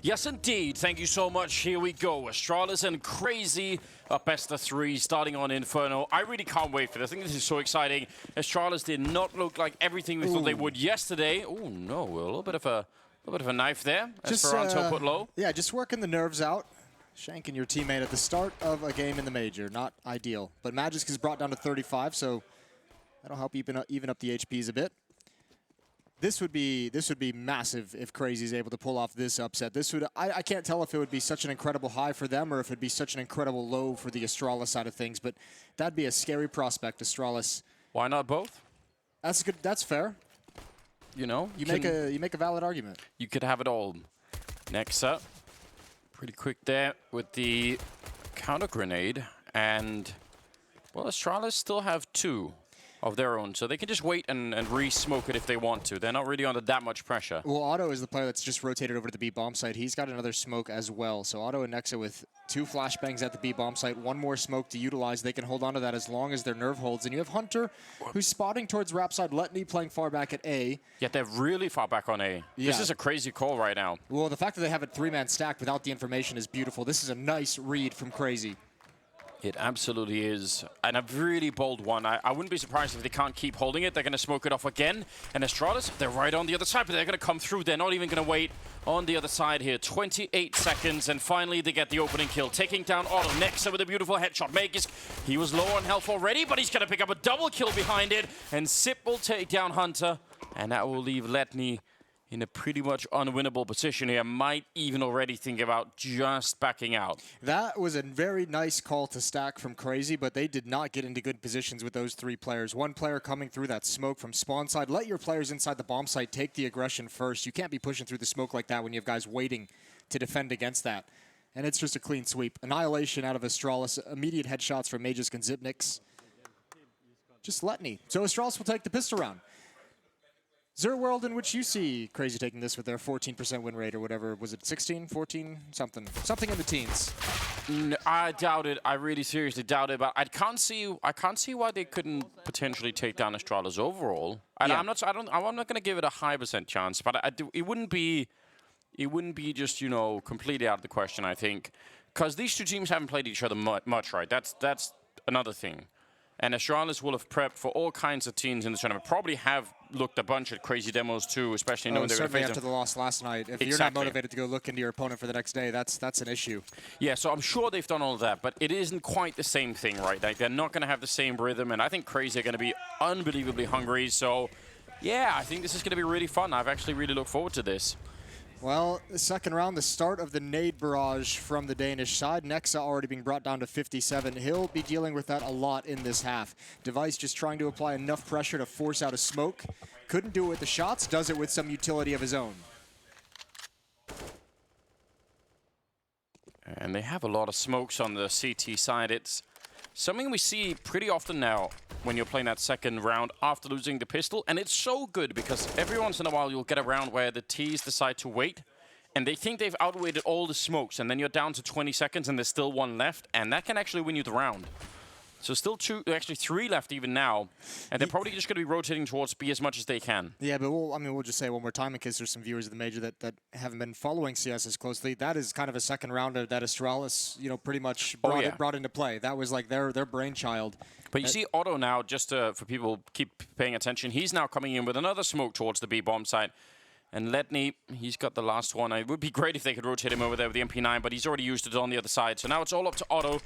Yes, indeed. Thank you so much. Here we go. Astralis and CR4ZY, a best of 3 starting on Inferno. I really can't wait for this. I think this is so exciting. Astralis did not look like everything we thought they would yesterday. Oh no, a little bit of a knife there. Esperanto put low. Yeah, just working the nerves out. Shanking your teammate at the start of a game in the major. Not ideal. But Magisk is brought down to 35, so that'll help even up the HPs a bit. This would be massive if CR4ZY is able to pull off this upset. This would I can't tell if it would be such an incredible high for them or if it'd be such an incredible low for the Astralis side of things. But that'd be a scary prospect, Astralis. Why not both? That's good. That's fair. You know, you make a valid argument. You could have it all. Next up, pretty quick there with the counter grenade, and well, Astralis still have 2 of their own, so they can just wait and re-smoke it if they want to. They're not really under that much pressure. Well, Otto is the player that's just rotated over to the B bomb site. He's got another smoke as well. So Otto and Nexa with 2 flashbangs at the B bomb site, 1 more smoke to utilize. They can hold on to that as long as their nerve holds. And you have Hunter, who's spotting towards Rap side, Letney playing far back at A. Yet they're really far back on A. Yeah. This is a crazy call right now. Well, the fact that they have it 3-man stacked without the information is beautiful. This is a nice read from CR4ZY. It absolutely is. And a really bold one. I wouldn't be surprised if they can't keep holding it. They're going to smoke it off again. And Astralis, they're right on the other side, but they're going to come through. They're not even going to wait on the other side here. 28 seconds, and finally they get the opening kill. Taking down Otto. Nexa with a beautiful headshot. Magisk, he was low on health already, but he's going to pick up a double kill behind it. And Sip will take down Hunter. And that will leave Letney in a pretty much unwinnable position here. Might even already think about just backing out. That was a very nice call to stack from CR4ZY, but they did not get into good positions with those 3 players. 1 player coming through that smoke from spawn side. Let your players inside the bomb site take the aggression first. You can't be pushing through the smoke like that when you have guys waiting to defend against that. And it's just a clean sweep. Annihilation out of Astralis. Immediate headshots from Magisk and Zipnix. Just Letney. So Astralis will take the pistol round. Is there a world in which you see CR4ZY taking this with their 14% win rate or whatever? Was it 16, 14, something? Something in the teens. I doubt it. I really seriously doubt it. But I can't see why they couldn't potentially take down Astralis overall. And yeah. I'm not going to give it a high % chance, but it wouldn't be just, you know, completely out of the question, I think, because these 2 teams haven't played each other much, right? That's another thing. And Astralis will have prepped for all kinds of teams in the tournament. Probably have looked a bunch at CR4ZY demos too, especially knowing they're going to face after the loss last night. If you're not motivated to go look into your opponent for the next day, that's an issue. Yeah, so I'm sure they've done all of that, but it isn't quite the same thing, right? Like, they're not going to have the same rhythm, and I think CR4ZY are going to be unbelievably hungry. So, yeah, I think this is going to be really fun. I've actually really looked forward to this. Well, the second round, the start of the nade barrage from the Danish side. Nexa already being brought down to 57. He'll be dealing with that a lot in this half. Device just trying to apply enough pressure to force out a smoke. Couldn't do it with the shots, does it with some utility of his own. And they have a lot of smokes on the CT side. It's something we see pretty often now when you're playing that second round after losing the pistol. And it's so good because every once in a while you'll get a round where the Ts decide to wait and they think they've outweighted all the smokes, and then you're down to 20 seconds and there's still 1 left, and that can actually win you the round. So still 2, actually 3 left even now, and they're probably just going to be rotating towards B as much as they can. Yeah, but we'll just say one more time in case there's some viewers of the major that haven't been following CS as closely. That is kind of a second rounder that Astralis, you know, pretty much brought into play. That was like their brainchild. But you see Otto now, just for people keep paying attention, he's now coming in with another smoke towards the B bomb site. And Letney, he's got the last one. It would be great if they could rotate him over there with the MP9, but he's already used it on the other side. So now it's all up to Otto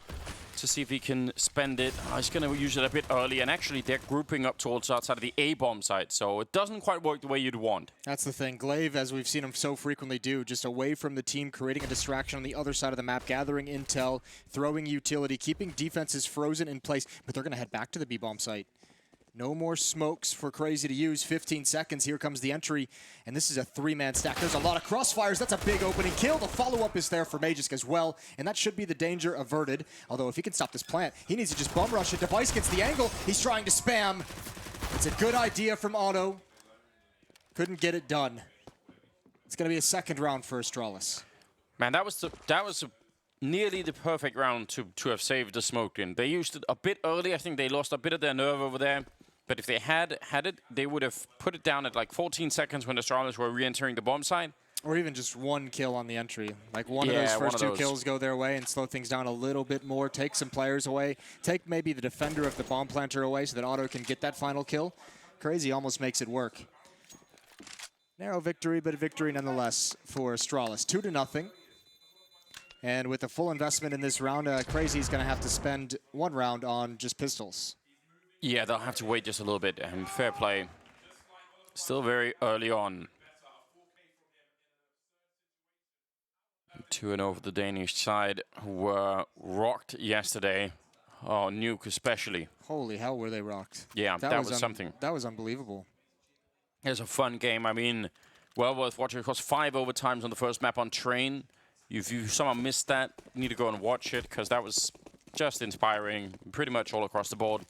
to see if he can spend it. He's going to use it a bit early, and actually they're grouping up towards outside of the A bomb site, so it doesn't quite work the way you'd want. That's the thing. Glaive, as we've seen him so frequently do, just away from the team, creating a distraction on the other side of the map, gathering intel, throwing utility, keeping defenses frozen in place, but they're going to head back to the B bomb site. No more smokes for CR4ZY to use. 15 seconds. Here comes the entry. And this is a 3-man stack. There's a lot of crossfires. That's a big opening kill. The follow-up is there for Magisk as well. And that should be the danger averted. Although if he can stop this plant, he needs to just bum rush it. Device gets the angle. He's trying to spam. It's a good idea from Otto. Couldn't get it done. It's going to be a second round for Astralis. Man, that was nearly the perfect round to have saved the smoke in. They used it a bit early. I think they lost a bit of their nerve over there. But if they had it, they would have put it down at like 14 seconds when the Astralis were re-entering the bomb site. Or even just one kill on the entry. Like one of Yeah, those one first of two those. kills go their way and slow things down a little bit more, take some players away, take maybe the defender of the bomb planter away so that Otto can get that final kill. Crazy almost makes it work. Narrow victory, but a victory nonetheless for Astralis. 2-0. And with a full investment in this round, Crazy's going to have to spend one round on just pistols. Yeah, they'll have to wait just a little bit. Fair play. Still very early on. 2-0 for the Danish side, who were rocked yesterday. Oh, Nuke especially. Holy hell, were they rocked. Yeah, that was something. That was unbelievable. It was a fun game. I mean, well worth watching. It was 5 overtimes on the first map on Train. If you somehow missed that, you need to go and watch it, because that was just inspiring, pretty much all across the board.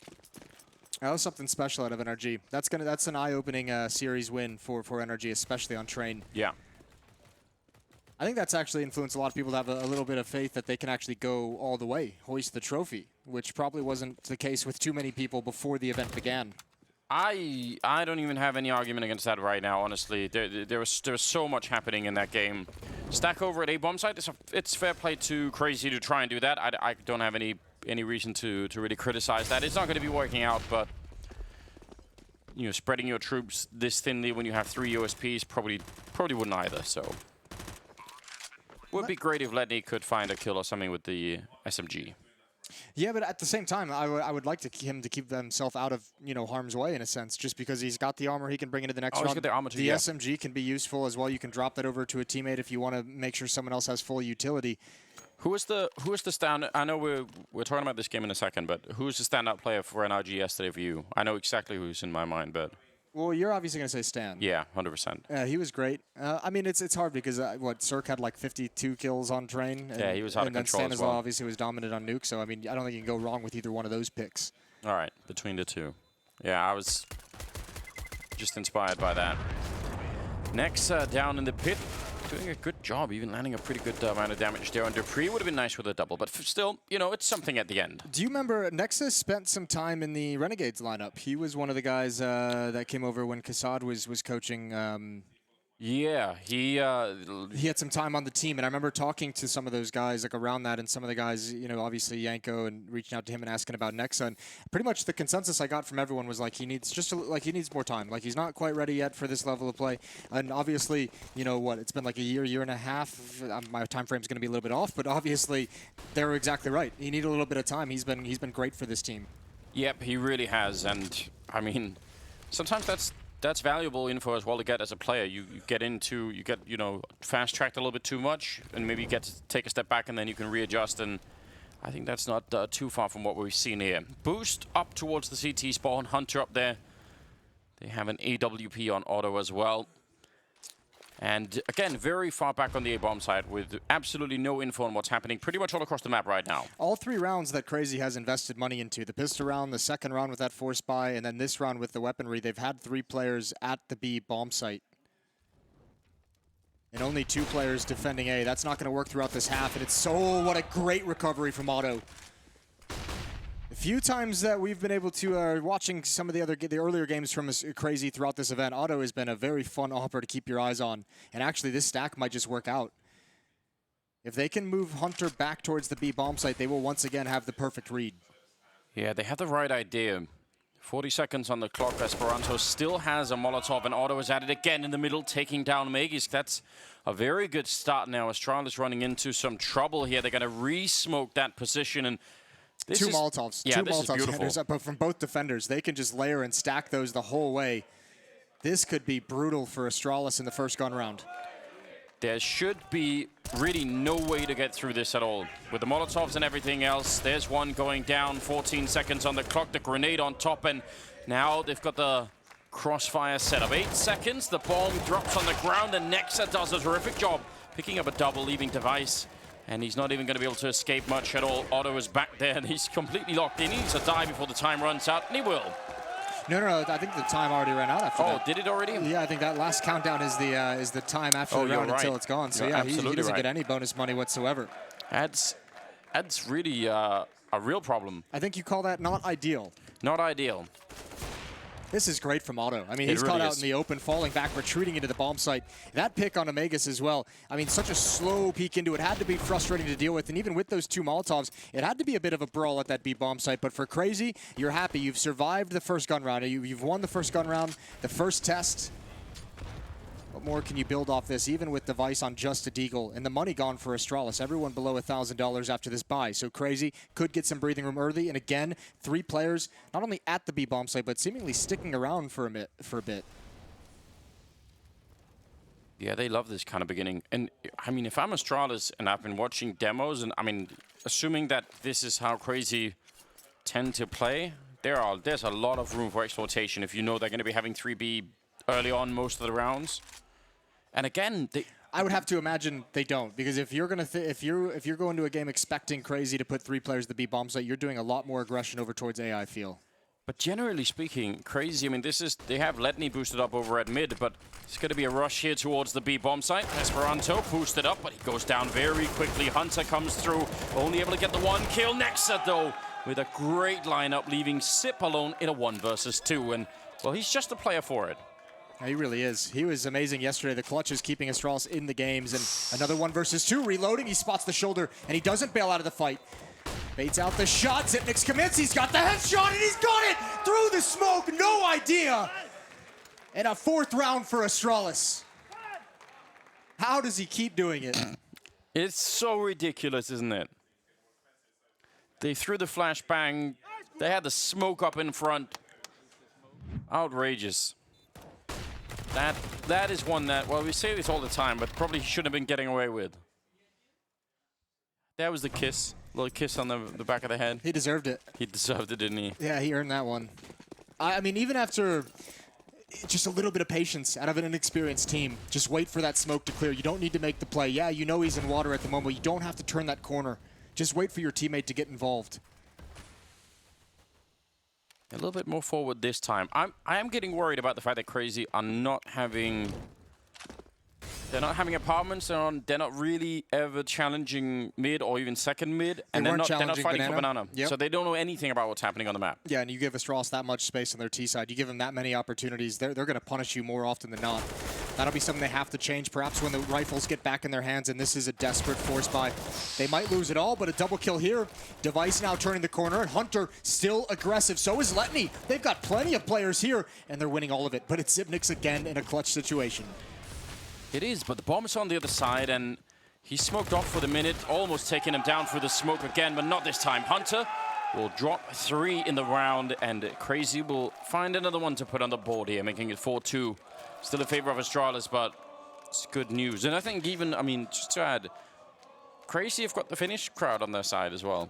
That was something special out of NRG. That's an eye-opening series win for NRG, especially on Train. Yeah. I think that's actually influenced a lot of people to have a little bit of faith that they can actually go all the way, hoist the trophy, which probably wasn't the case with too many people before the event began. I don't even have any argument against that right now, honestly. There was so much happening in that game. Stack over at A bomb site, it's fair play to Crazy to try and do that. I don't have any reason to really criticize that. It's not going to be working out, but you know, spreading your troops this thinly when you have 3 USPs probably wouldn't either. So would be great if Ledney could find a kill or something with the SMG. Yeah, but at the same time, I would like him to keep himself out of, you know, harm's way in a sense, just because he's got the armor he can bring into the next round. He's got the armor too, the yeah. SMG can be useful as well. You can drop that over to a teammate if you want to make sure someone else has full utility. Who is the stand? I know we're talking about this game in a second, but who's the standout player for NRG yesterday for you? I know exactly who's in my mind, but well, you're obviously going to say Stan. Yeah, 100%. Yeah, he was great. I mean, it's hard because Cirque had like 52 kills on Train. And, yeah, he was out of control Stan as well. Obviously was dominant on Nuke, so I mean, I don't think you can go wrong with either one of those picks. All right, between the two. Yeah, I was just inspired by that. Next, down in the pit, doing a good job, even landing a pretty good amount of damage there. And Dupree would have been nice with a double, but still, you know, it's something at the end. Do you remember Nexus spent some time in the Renegades lineup? He was one of the guys that came over when Kassad was coaching. Yeah, he had some time on the team, and I remember talking to some of those guys like around that, and some of the guys, you know, obviously Yanko, and reaching out to him and asking about Nexa. And pretty much the consensus I got from everyone was like he needs he needs more time. Like he's not quite ready yet for this level of play. And obviously, you know what? It's been like a year and a half. My time frame's going to be a little bit off, but obviously they were exactly right. He needed a little bit of time. He's been great for this team. Yep, he really has, and I mean, sometimes that's valuable info as well to get as a player. You get, you know, fast-tracked a little bit too much, and maybe you get to take a step back, and then you can readjust, and I think that's not too far from what we've seen here. Boost up towards the CT spawn, Hunter up there. They have an AWP on auto as well. And again, very far back on the A-bomb side with absolutely no info on what's happening pretty much all across the map right now. All 3 rounds that Crazy has invested money into, the pistol round, the second round with that force buy, and then this round with the weaponry, they've had 3 players at the B bomb site. And only 2 players defending A. That's not going to work throughout this half, and it's so, what a great recovery from Otto. A few times that we've been able to, watching some of the earlier games from Crazy throughout this event, Otto has been a very fun opera to keep your eyes on. And actually, this stack might just work out. If they can move Hunter back towards the B bomb site, they will once again have the perfect read. Yeah, they have the right idea. 40 seconds on the clock. Esperanto still has a Molotov, and Otto is at it again in the middle, taking down Megis. That's a very good start now. Astralis running into some trouble here. They're going to re-smoke that position, and Two Molotovs. Yeah, Two Molotov headers up from both defenders. They can just layer and stack those the whole way. This could be brutal for Astralis in the first gun round. There should be really no way to get through this at all. With the Molotovs and everything else, there's one going down, 14 seconds on the clock, the grenade on top, and now they've got the crossfire set up. 8 seconds, the bomb drops on the ground, and Nexa does a terrific job picking up a double, leaving device. And he's not even going to be able to escape much at all. Otto is back there, and he's completely locked in. He needs to die before the time runs out, and he will. No, I think the time already ran out after that. Oh, did it already? Yeah, I think that last countdown is the time after the round until it's gone. So yeah, he doesn't get any bonus money whatsoever. That's really a real problem. I think you call that not ideal. Not ideal. This is great from Otto. I mean, he's caught out in the open, falling back, retreating into the bomb site. That pick on Omegas as well. I mean, such a slow peek into it. Had to be frustrating to deal with. And even with those 2 Molotovs, it had to be a bit of a brawl at that B bomb site. But for Crazy, you're happy. You've survived the first gun round. You've won the first gun round, the first test. What more can you build off this, even with Device on just a deagle? And the money gone for Astralis. Everyone below $1,000 after this buy. So Crazy could get some breathing room early. And again, 3 players, not only at the B-bomb site, but seemingly sticking around for a bit. Yeah, they love this kind of beginning. And I mean, if I'm Astralis and I've been watching demos, and I mean, assuming that this is how Crazy tend to play, there's a lot of room for exploitation if you know they're going to be having 3B early on most of the rounds. And again, I would have to imagine they don't, because if you're gonna if you're going to a game expecting Crazy to put 3 players at the B bomb site, you're doing a lot more aggression over towards A, I feel. But generally speaking, Crazy, I mean, they have Letney boosted up over at mid, but it's going to be a rush here towards the B bomb site. Esperanto boosted up, but he goes down very quickly. Hunter comes through, only able to get the 1 kill. Nexa, though, with a great lineup, leaving Sip alone in a 1 versus 2. And, well, he's just a player for it. Yeah, he really is. He was amazing yesterday. The clutch is keeping Astralis in the games. And another 1 versus 2. Reloading, he spots the shoulder, and he doesn't bail out of the fight. Baits out the shot. Zipnik's commits. He's got the headshot, and he's got it through the smoke. No idea. And a 4th round for Astralis. How does he keep doing it? It's so ridiculous, isn't it? They threw the flashbang. They had the smoke up in front. Outrageous. That is one that, well, we say this all the time, but probably he shouldn't have been getting away with. That was the kiss. Little kiss on the back of the head. He deserved it. He deserved it, didn't he? Yeah, he earned that one. I mean, even after just a little bit of patience out of an inexperienced team, just wait for that smoke to clear. You don't need to make the play. Yeah, you know he's in water at the moment. You don't have to turn that corner. Just wait for your teammate to get involved. A little bit more forward this time. I am getting worried about the fact that Crazy are not having... They're not having apartments. They're not really ever challenging mid or even second mid. And they're not fighting for banana. Yep. So they don't know anything about what's happening on the map. Yeah, and you give Astralis that much space on their T side. You give them that many opportunities, they're going to punish you more often than not. That'll be something they have to change, perhaps when the rifles get back in their hands, and this is a desperate force buy. They might lose it all, but a double kill here. Device now turning the corner, and Hunter still aggressive. So is Letney. They've got plenty of players here, and they're winning all of it. But it's Zipnik's again in a clutch situation. It is, but the bomb is on the other side, and he smoked off for the minute, almost taking him down through the smoke again, but not this time. Hunter will drop 3 in the round, and Crazy will find another one to put on the board here, making it 4-2. Still in favor of Astralis, but it's good news. And I think even, I mean, just to add, Crazy have got the Finnish crowd on their side as well.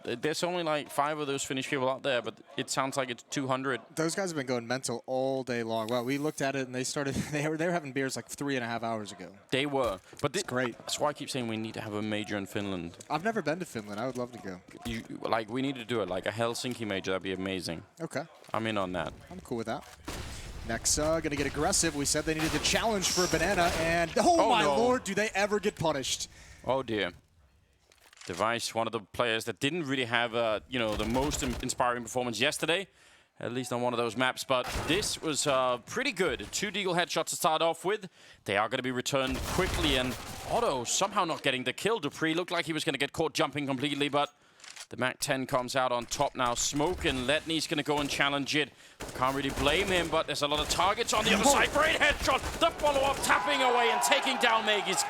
There's only like 5 of those Finnish people out there, but it sounds like it's 200. Those guys have been going mental all day long. Well, we looked at it and they started. They were having beers like 3.5 hours ago. They were, but it's great. That's why I keep saying we need to have a major in Finland. I've never been to Finland. I would love to go. Like we need to do it, like a Helsinki major. That'd be amazing. Okay, I'm in on that. I'm cool with that. Next, gonna get aggressive. We said they needed to challenge for a banana, and oh my lord, do they ever get punished? Oh dear. Device, one of the players that didn't really have, you know, the most inspiring performance yesterday, at least on one of those maps. But this was pretty good. 2 deagle headshots to start off with. They are going to be returned quickly, and Otto somehow not getting the kill. Dupree looked like he was going to get caught jumping completely, but the MAC-10 comes out on top now. Smoke, and Letney's going to go and challenge it. Can't really blame him, but there's a lot of targets on the other side. Great headshot. The follow-up tapping away and taking down Megis.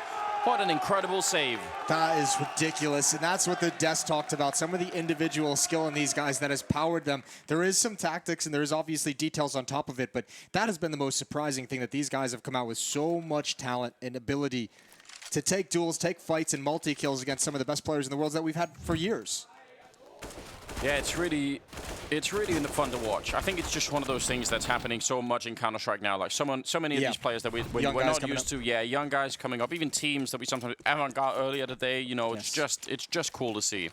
What an incredible save. That is ridiculous, and that's what the desk talked about. Some of the individual skill in these guys that has powered them. There is some tactics, and there is obviously details on top of it, but that has been the most surprising thing, that these guys have come out with so much talent and ability to take duels, take fights, and multi-kills against some of the best players in the world that we've had for years. Yeah, it's really fun to watch. I think it's just one of those things that's happening so much in Counter-Strike now. Like so many of these players that we're not used to. Yeah, young guys coming up. Even teams that we sometimes haven't got earlier today. You know, it's just cool to see.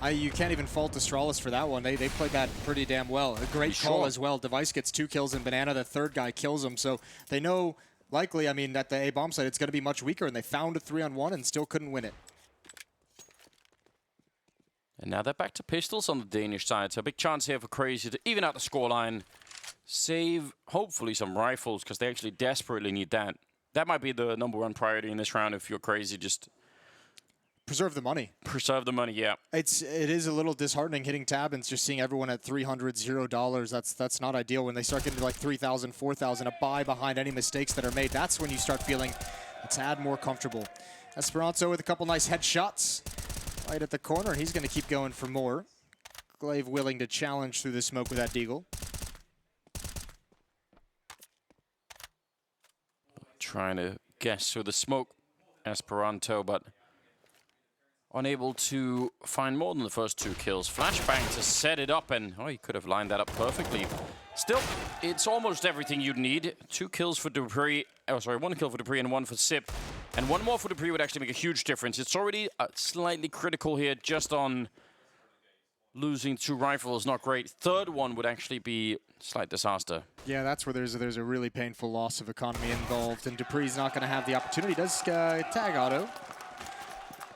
You can't even fault Astralis for that one. They played that pretty damn well. A great call as well. Device gets 2 kills in Banana. The third guy kills him. So they know, likely, I mean, at the A-bomb site, it's going to be much weaker, and they found a 3-on-1 and still couldn't win it. And now they're back to pistols on the Danish side. So a big chance here for Crazy to even out the scoreline. Save, hopefully, some rifles, because they actually desperately need that. That might be the #1 priority in this round if you're Crazy. Just preserve the money. Preserve the money, yeah. It is a little disheartening hitting tab and just seeing everyone at $300, $0. That's not ideal. When they start getting to like 3,000, 4,000, a buy behind any mistakes that are made, that's when you start feeling a tad more comfortable. Esperanto with a couple nice headshots right at the corner, and he's going to keep going for more. Glaive willing to challenge through the smoke with that deagle. Trying to guess through the smoke, Esperanto, but unable to find more than the first 2 kills. Flashbang to set it up, and he could have lined that up perfectly. Still, it's almost everything you'd need. 2 kills for dupreeh. Oh, sorry, 1 kill for dupreeh and 1 for Sip. And 1 more for dupreeh would actually make a huge difference. It's already slightly critical here, just on losing 2 rifles. Not great. 3rd one would actually be slight disaster. Yeah, that's where there's a really painful loss of economy involved, and dupreeh's not going to have the opportunity. Does tag auto.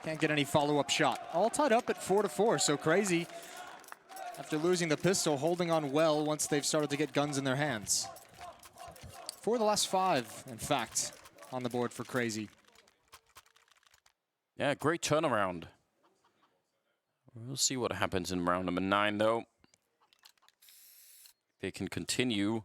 Can't get any follow-up shot. All tied up at 4-4, so Crazy, after losing the pistol, holding on well once they've started to get guns in their hands. 4 of the last 5, in fact, on the board for Crazy. Yeah, great turnaround. We'll see what happens in round number 9, though. They can continue.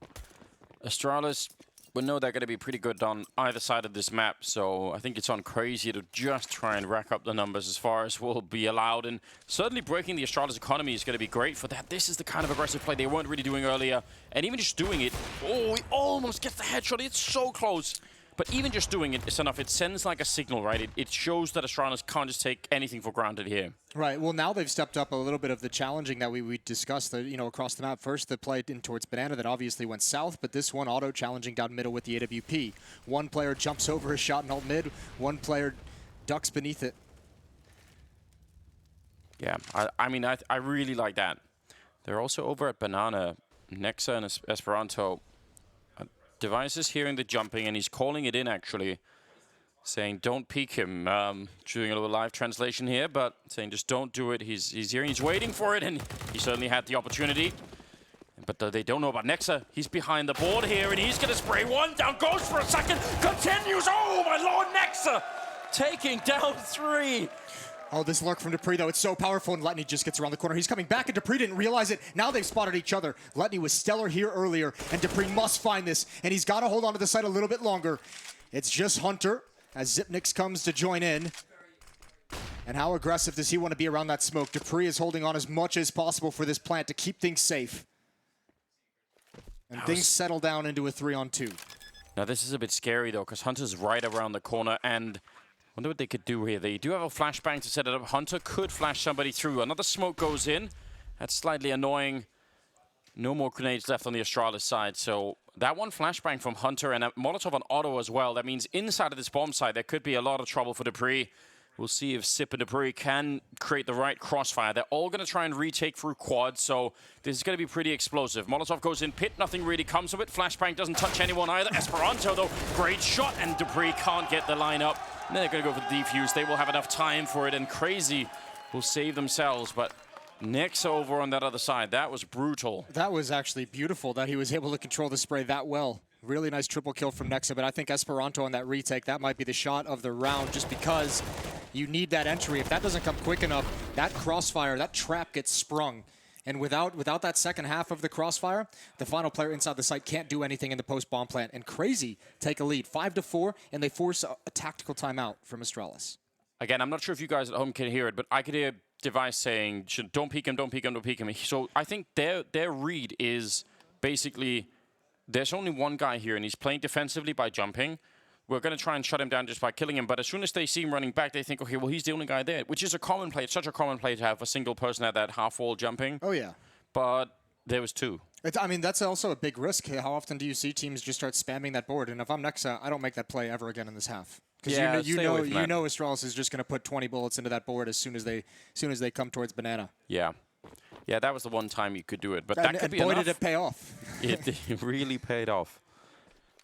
Astralis, we know they're going to be pretty good on either side of this map, so I think it's on Crazy to just try and rack up the numbers as far as will be allowed. And certainly breaking the Astralis economy is going to be great for that. This is the kind of aggressive play they weren't really doing earlier. And even just doing it, he almost gets the headshot. It's so close. But even just doing it is enough. It sends like a signal, right? It shows that Astralis can't just take anything for granted here. Right. Well, now they've stepped up a little bit of the challenging that we discussed, across the map. First, the play in towards Banana that obviously went south, but this one auto-challenging down middle with the AWP. One player jumps over a shot in alt mid. One player ducks beneath it. Yeah, I mean, I really like that. They're also over at Banana. Nexa and Esperanto. Device is hearing the jumping, and he's calling it in, actually. Saying, don't peek him. Doing a little live translation here, but saying just don't do it. He's hearing, he's waiting for it, and he certainly had the opportunity. But they don't know about Nexa. He's behind the board here, and he's going to spray 1 down. Goes for a second. Continues. Oh, my lord, Nexa! Taking down 3. Oh, this lurk from dupreeh, though, it's so powerful, and Letney just gets around the corner. He's coming back, and dupreeh didn't realize it. Now they've spotted each other. Letney was stellar here earlier, and dupreeh must find this, and he's got to hold on to the site a little bit longer. It's just Hunter as Zipnix comes to join in. And how aggressive does he want to be around that smoke? dupreeh is holding on as much as possible for this plant to keep things safe. And things settle down into a 3-on-2. Now, this is a bit scary, though, because Hunter's right around the corner, and I wonder what they could do here. They do have a flashbang to set it up. Hunter could flash somebody through. Another smoke goes in. That's slightly annoying. No more grenades left on the Astralis side. So that one flashbang from Hunter and a Molotov on auto as well. That means inside of this bomb site, there could be a lot of trouble for dupreeh. We'll see if Sip and dupreeh can create the right crossfire. They're all going to try and retake through quad, so this is going to be pretty explosive. Molotov goes in pit, nothing really comes of it. Flashbang doesn't touch anyone either. Esperanto, though, great shot, and dupreeh can't get the line up. And they're going to go for the defuse. They will have enough time for it, and Crazy will save themselves. But Nexa over on that other side, that was brutal. That was actually beautiful that he was able to control the spray that well. Really nice triple kill from Nexa, but I think Esperanto on that retake, that might be the shot of the round just because you need that entry. If that doesn't come quick enough, that crossfire, that trap gets sprung. And without that second half of the crossfire, the final player inside the site can't do anything in the post-bomb plant. And Crazy take a lead, 5-4, and they force a tactical timeout from Astralis. Again, I'm not sure if you guys at home can hear it, but I could hear Device saying, don't peek him, don't peek him, don't peek him. So I think their read is basically, there's only one guy here, and he's playing defensively by jumping. We're going to try and shut him down just by killing him. But as soon as they see him running back, they think, okay, well, he's the only guy there, which is a common play. It's such a common play to have a single person at that half wall jumping. Oh, yeah. But there was 2. I mean, that's also a big risk. How often do you see teams just start spamming that board? And if I'm Nexa, I don't make that play ever again in this half. Because you know Astralis is just going to put 20 bullets into that board as soon as they come towards Banana. Yeah. Yeah, that was the one time you could do it. But that could be enough. And boy, did it pay off. It really paid off.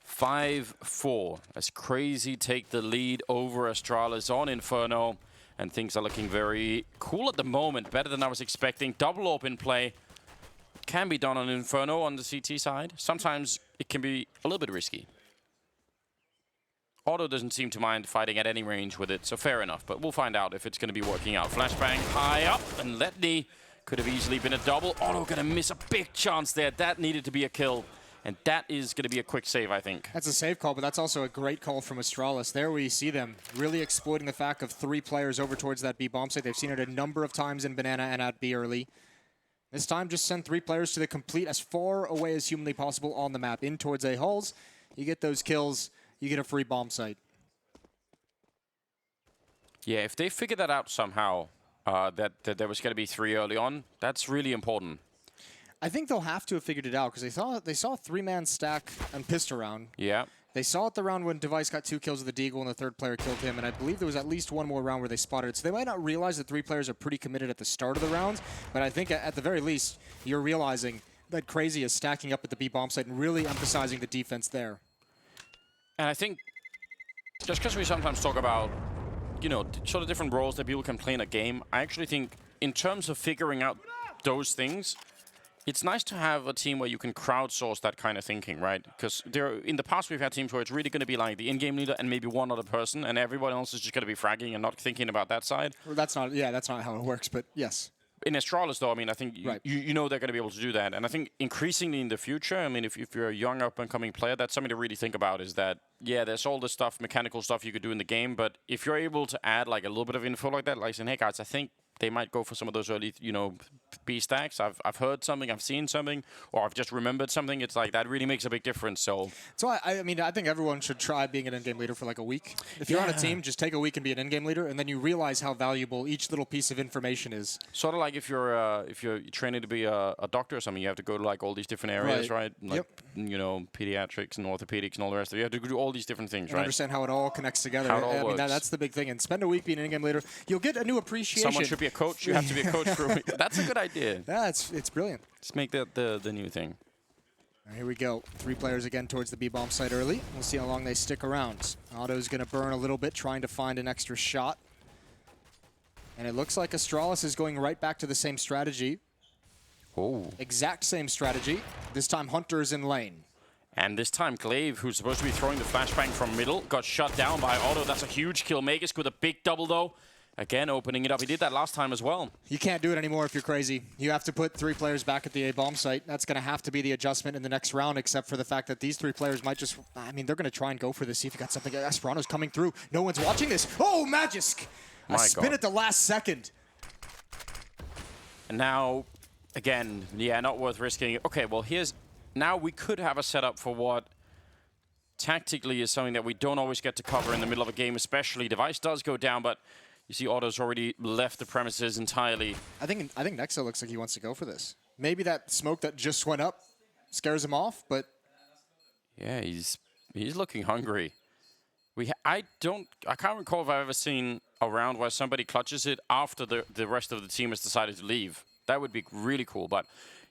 5-4 as Crazy take the lead over Astralis on Inferno. And things are looking very cool at the moment, better than I was expecting. Double open play can be done on Inferno on the CT side. Sometimes it can be a little bit risky. Otto doesn't seem to mind fighting at any range with it, so fair enough. But we'll find out if it's going to be working out. Flashbang high up, and Letney could have easily been a double. Otto going to miss a big chance there. That needed to be a kill. And that is going to be a quick save, I think. That's a save call, but that's also a great call from Astralis. There we see them really exploiting the fact of 3 players over towards that B bomb site. They've seen it a number of times in Banana and at B early. This time, just send 3 players to the complete as far away as humanly possible on the map, in towards A hulls. You get those kills, you get a free bomb site. Yeah, if they figure that out somehow, that there was going to be 3 early on, that's really important. I think they'll have to have figured it out because they saw a 3-man stack and pistol round. Yeah. They saw it the round when Device got 2 kills with the Deagle and the 3rd player killed him, and I believe there was at least 1 more round where they spotted it. So they might not realize that 3 players are pretty committed at the start of the rounds, but I think at the very least, you're realizing that Crazy is stacking up at the B bomb site and really emphasizing the defense there. And I think just because we sometimes talk about, you know, sort of different roles that people can play in a game, I actually think in terms of figuring out those things, it's nice to have a team where you can crowdsource that kind of thinking, right? Because in the past we've had teams where it's really going to be like the in-game leader and maybe one other person, and everyone else is just going to be fragging and not thinking about that side. Well, that's not how it works, but yes. In Astralis, though, I mean, I think right. you know they're going to be able to do that. And I think increasingly in the future, I mean, if you're a young up-and-coming player, that's something to really think about is that, yeah, there's all this stuff, mechanical stuff you could do in the game, but if you're able to add like a little bit of info like that, like saying, hey, guys, I think they might go for some of those early, you know, B stacks. I've heard something, I've seen something, or I've just remembered something. It's like that really makes a big difference. So I mean, I think everyone should try being an in-game leader for like a week. If you're on a team, just take a week and be an in-game leader, and then you realize how valuable each little piece of information is. Sort of like if you're training to be a doctor or something, you have to go to like all these different areas, right? Like, you know, pediatrics and orthopedics and all the rest of it. You have to do all these different things, right? Understand how it all connects together. How it all works. I mean, that's the big thing. And spend a week being an in-game leader. You'll get a new appreciation. Someone should be a coach. You have to be a coach for a week. That's a good idea. It's brilliant. Let's make that the new thing. Here we go. 3 players again towards the B-bomb site early. We'll see how long they stick around. Otto's going to burn a little bit, trying to find an extra shot. And it looks like Astralis is going right back to the same strategy. Oh. Exact same strategy. This time Hunter's in lane. And this time Glaive, who's supposed to be throwing the flashbang from middle, got shut down by Otto. That's a huge kill. Magisk with a big double, though. Again, opening it up. He did that last time as well. You can't do it anymore if you're Crazy. You have to put 3 players back at the A-bomb site. That's going to have to be the adjustment in the next round, except for the fact that these 3 players might just... I mean, they're going to try and go for this, see if you got something. Esperanto's coming through. No one's watching this. Oh, Magisk! A spin at the last second. And now, again, yeah, not worth risking. Okay, well, here's... Now we could have a setup for what tactically is something that we don't always get to cover in the middle of a game, especially. Device does go down, but... You see Otto's already left the premises entirely. I think Nexa looks like he wants to go for this. Maybe that smoke that just went up scares him off, but... Yeah, he's looking hungry. I can't recall if I've ever seen a round where somebody clutches it after the rest of the team has decided to leave. That would be really cool, but...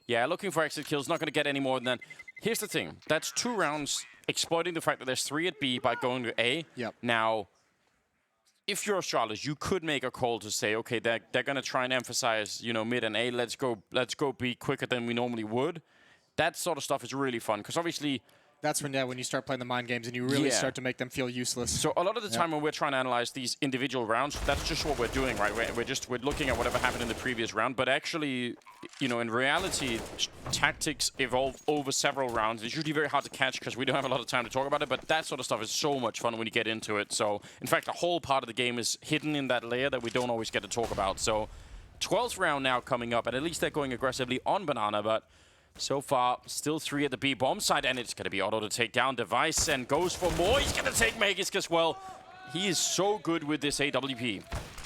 Yeah, looking for exit kills, not going to get any more than that. Here's the thing. That's 2 rounds exploiting the fact that there's 3 at B by going to A. Yep. Now... If you're Astralis, you could make a call to say, okay, they're going to try and emphasize, you know, mid and A. Let's go B quicker than we normally would. That sort of stuff is really fun because obviously. That's when you start playing the mind games and you really start to make them feel useless. So a lot of the time when we're trying to analyze these individual rounds, that's just what we're doing, right? We're looking at whatever happened in the previous round, but actually, you know, in reality, tactics evolve over several rounds. It's usually very hard to catch because we don't have a lot of time to talk about it, but that sort of stuff is so much fun when you get into it. So, in fact, a whole part of the game is hidden in that layer that we don't always get to talk about. So, 12th round now coming up, and at least they're going aggressively on Banana, but so far, still 3 at the B bomb side, and it's going to be Otto to take down Device and goes for more. He's going to take Magisk as well. He is so good with this AWP.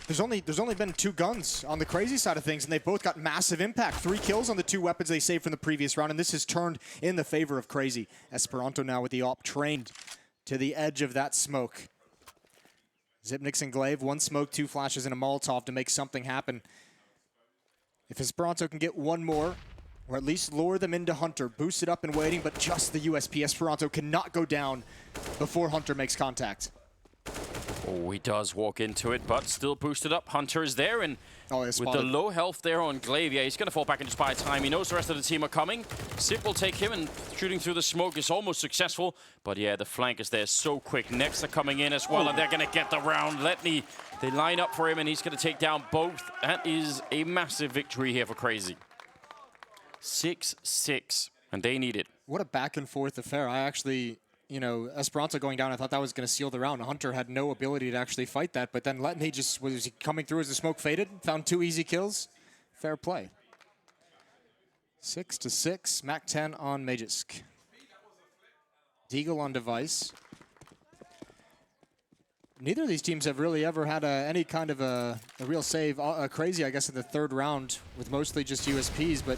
There's only been 2 guns on the Crazy side of things, and they've both got massive impact. 3 kills on the 2 weapons they saved from the previous round, and this has turned in the favor of Crazy. Esperanto now with the op trained to the edge of that smoke. Zipnix and Glaive, 1 smoke, 2 flashes, and a Molotov to make something happen. If Esperanto can get 1 more, or at least lure them into Hunter, boost it up and waiting, but just the USP. Esperanto cannot go down before Hunter makes contact. Oh, he does walk into it, but still boosted up. Hunter is there, and with the low health there on Glaive, yeah, he's going to fall back and just buy time. He knows the rest of the team are coming. Sip will take him, and shooting through the smoke is almost successful. But yeah, the flank is there so quick. Next are coming in as well, and they're going to get the round. Letney, they line up for him, and he's going to take down both. That is a massive victory here for Crazy. 6-6, and they need it. What a back and forth affair. I actually... You know, Esperanto going down, I thought that was going to seal the round. Hunter had no ability to actually fight that, but then Letney just was coming through as the smoke faded, found 2 easy kills. Fair play. 6-6, Mac 10 on Magisk. Deagle on device. Neither of these teams have really ever had any kind of a real save. Crazy, I guess, in the 3rd round with mostly just USPs, but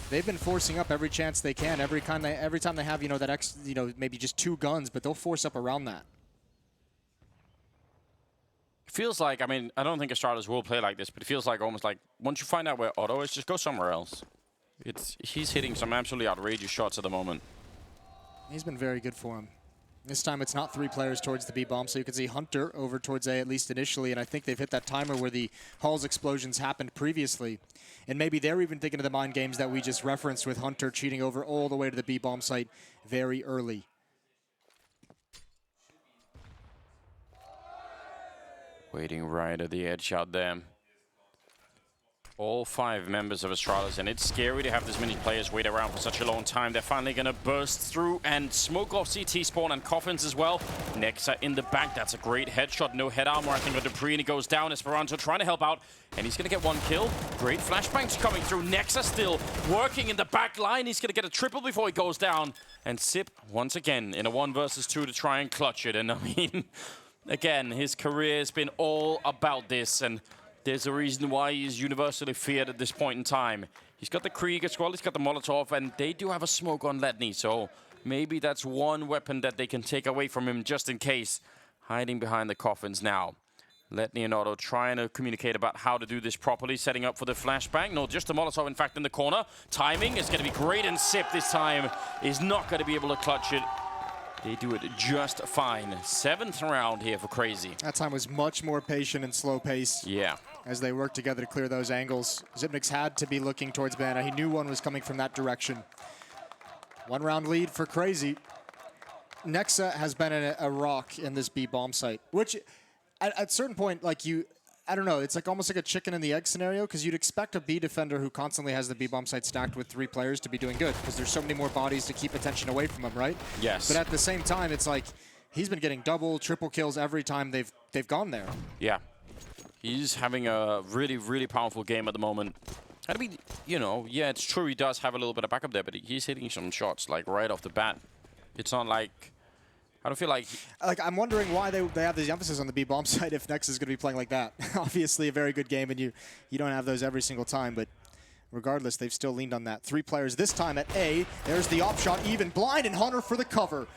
they've been forcing up every chance they can. Every time they have, you know, that maybe just 2 guns, but they'll force up around that. It feels like, I mean, I don't think Astralis will play like this, but it feels like almost like once you find out where Otto is, just go somewhere else. He's hitting some absolutely outrageous shots at the moment. He's been very good for him. This time it's not 3 players towards the B-bomb, so you can see Hunter over towards A, at least initially, and I think they've hit that timer where the Hall's explosions happened previously. And maybe they're even thinking of the mind games that we just referenced with Hunter cheating over all the way to the B-bomb site very early. Waiting right at the edge out there. All 5 members of Astralis, and it's scary to have this many players wait around for such a long time. They're finally going to burst through and smoke off CT spawn and coffins as well. Nexa in the back. That's a great headshot. No head armor, I think, on Dupree, and he goes down. Esperanto trying to help out, and he's going to get 1 kill. Great flashbangs coming through. Nexa still working in the back line. He's going to get a triple before he goes down. And Sip, once again, in a 1 versus 2 to try and clutch it. And I mean, again, his career has been all about this, and there's a reason why he's universally feared at this point in time. He's got the Krieg as well, he's got the Molotov, and they do have a smoke on Letney, so maybe that's one weapon that they can take away from him just in case. Hiding behind the coffins now. Letney and Otto trying to communicate about how to do this properly, setting up for the flashbang. No, just the Molotov, in fact, in the corner. Timing is going to be great, and Sip this time is not going to be able to clutch it. They do it just fine. 7th round here for Crazy. That time was much more patient and slow pace. Yeah. As they worked together to clear those angles. Zipnix had to be looking towards Banana. He knew one was coming from that direction. 1 round lead for Crazy. Nexa has been a rock in this B bomb site, which at a certain point, like I don't know, it's like almost like a chicken and the egg scenario, because you'd expect a B defender who constantly has the B bomb site stacked with 3 players to be doing good, because there's so many more bodies to keep attention away from him, right? Yes. But at the same time, it's like he's been getting double, triple kills every time they've gone there. Yeah. He's having a really, really powerful game at the moment. I mean, you know, yeah, it's true he does have a little bit of backup there, but he's hitting some shots like right off the bat. It's not like, I don't feel like I'm wondering why they have this emphasis on the B-bomb side if Nex is going to be playing like that. Obviously a very good game, and you don't have those every single time, but regardless, they've still leaned on that. 3 players this time at A. There's the op shot, even blind, and Hunter for the cover.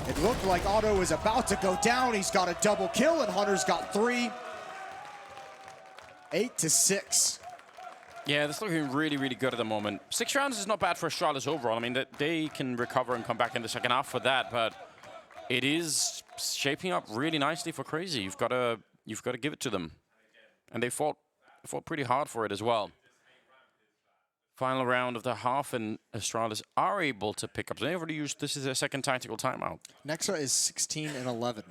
It looked like Otto was about to go down. He's got a double kill, and Hunter's got 3. 8-6. Yeah, that's looking really, really good at the moment. 6 rounds is not bad for Astralis overall. I mean, they can recover and come back in the second half for that, but it is shaping up really nicely for Crazy. You've got to give it to them, and they fought pretty hard for it as well. Final round of the half, and Astralis are able to pick up. They already used this is their 2nd tactical timeout. Nexa is 16-11.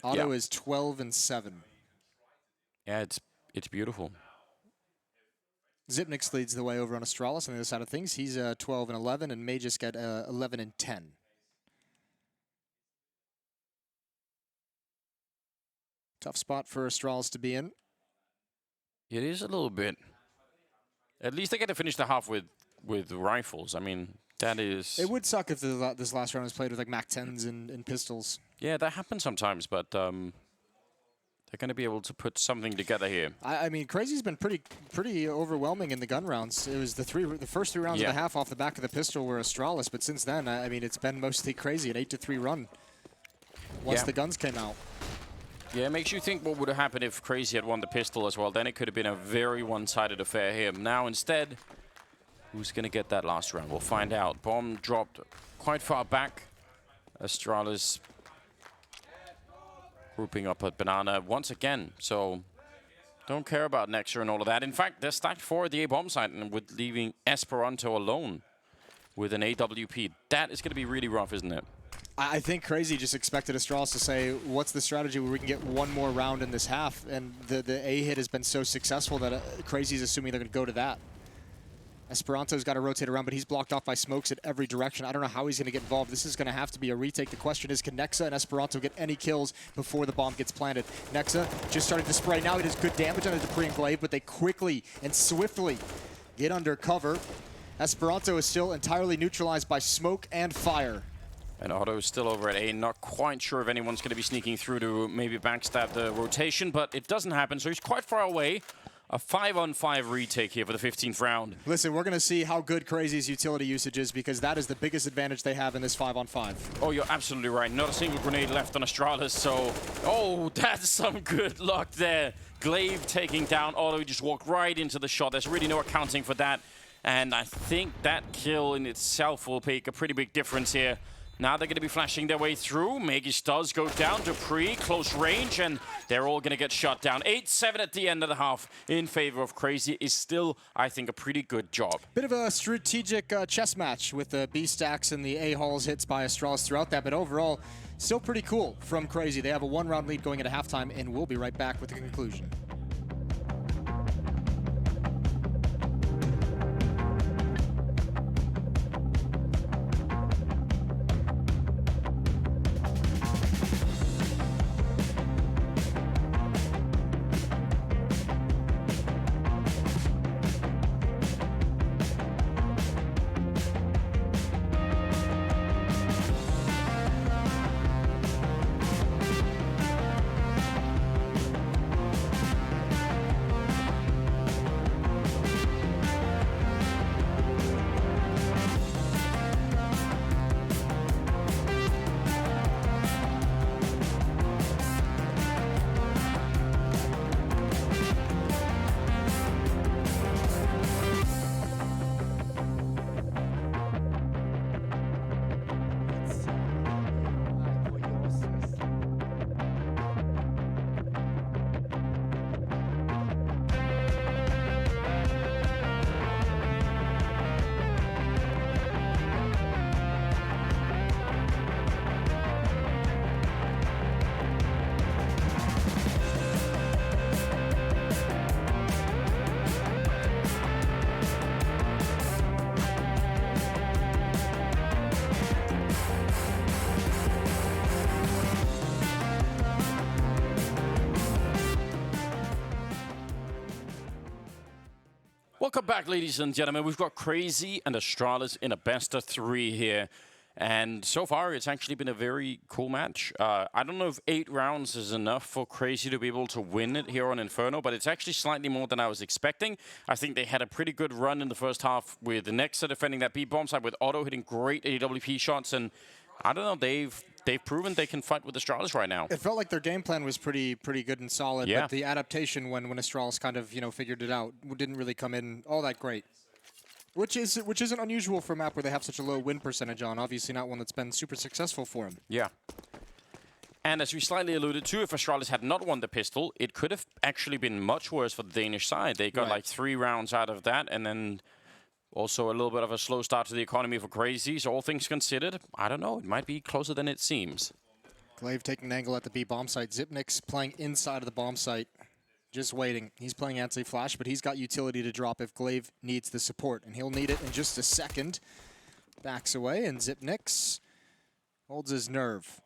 Otto is 12-7. Yeah, it's beautiful. Zipnix leads the way over on Astralis on the other side of things. He's 12-11, and Magisk at 11-10. Tough spot for Astralis to be in. It is a little bit. At least they get to finish the half with rifles. I mean, that is... It would suck if this last round was played with like Mac-10s and pistols. Yeah, that happens sometimes, but they're going to be able to put something together here. I mean, Crazy's been pretty overwhelming in the gun rounds. It was the first 3 rounds of the half off the back of the pistol were Astralis, but since then, I mean, it's been mostly Crazy, an 8-3 run once the guns came out. Yeah, it makes you think what would have happened if Crazy had won the pistol as well. Then it could have been a very one-sided affair here. Now, instead, who's going to get that last round? We'll find out. Bomb dropped quite far back. Astralis grouping up at Banana once again. So don't care about Nexa and all of that. In fact, they're stacked for the A-bomb site and with leaving Esperanto alone with an AWP. That is going to be really rough, isn't it? I think Crazy just expected Astralis to say, what's the strategy where we can get one more round in this half? And the A hit has been so successful that Crazy's assuming they're going to go to that. Esperanto's got to rotate around, but he's blocked off by smokes in every direction. I don't know how he's going to get involved. This is going to have to be a retake. The question is, can Nexa and Esperanto get any kills before the bomb gets planted? Nexa just started to spray. Now he does good damage on the Dupree and Glaive, but they quickly and swiftly get under cover. Esperanto is still entirely neutralized by smoke and fire. And Otto is still over at A. Not quite sure if anyone's going to be sneaking through to maybe backstab the rotation, but it doesn't happen, so he's quite far away. A 5-on-5 retake here for the 15th round. Listen, we're going to see how good Crazy's utility usage is because that is the biggest advantage they have in this 5-on-5. Oh, you're absolutely right. Not a single grenade left on Astralis, so... Oh, that's some good luck there. Glaive taking down Otto. He just walked right into the shot. There's really no accounting for that. And I think that kill in itself will make a pretty big difference here. Now they're going to be flashing their way through. Magis does go down. Dupree, close range, and they're all going to get shot down. 8-7 at the end of the half in favor of Crazy is still, I think, a pretty good job. Bit of a strategic chess match with the B stacks and the A halls hits by Astralis throughout that, but overall, still pretty cool from Crazy. They have a one-round lead going into halftime, and we'll be right back with the conclusion. Welcome back, ladies and gentlemen. We've got Crazy and Astralis in a best-of-3 here. And so far, it's actually been a very cool match. I don't know if 8 rounds is enough for Crazy to be able to win it here on Inferno, but it's actually slightly more than I was expecting. I think they had a pretty good run in the first half with Nexa defending that B-bomb side, with Otto hitting great AWP shots. And I don't know, they've proven they can fight with Astralis right now. It felt like their game plan was pretty good and solid, yeah. But the adaptation when Astralis kind of, figured it out didn't really come in all that great. Which isn't unusual for a map where they have such a low win percentage on. Obviously not one that's been super successful for them. Yeah. And as we slightly alluded to, if Astralis had not won the pistol, it could have actually been much worse for the Danish side. They got like 3 rounds out of that, and then also a little bit of a slow start to the economy for Crazy. So all things considered, I don't know, it might be closer than it seems. Glaive taking an angle at the B bomb site. Zipnik's playing inside of the bomb site. Just waiting. He's playing anti-flash, but he's got utility to drop if Glaive needs the support, and he'll need it in just a second. Backs away, and Zipnix holds his nerve.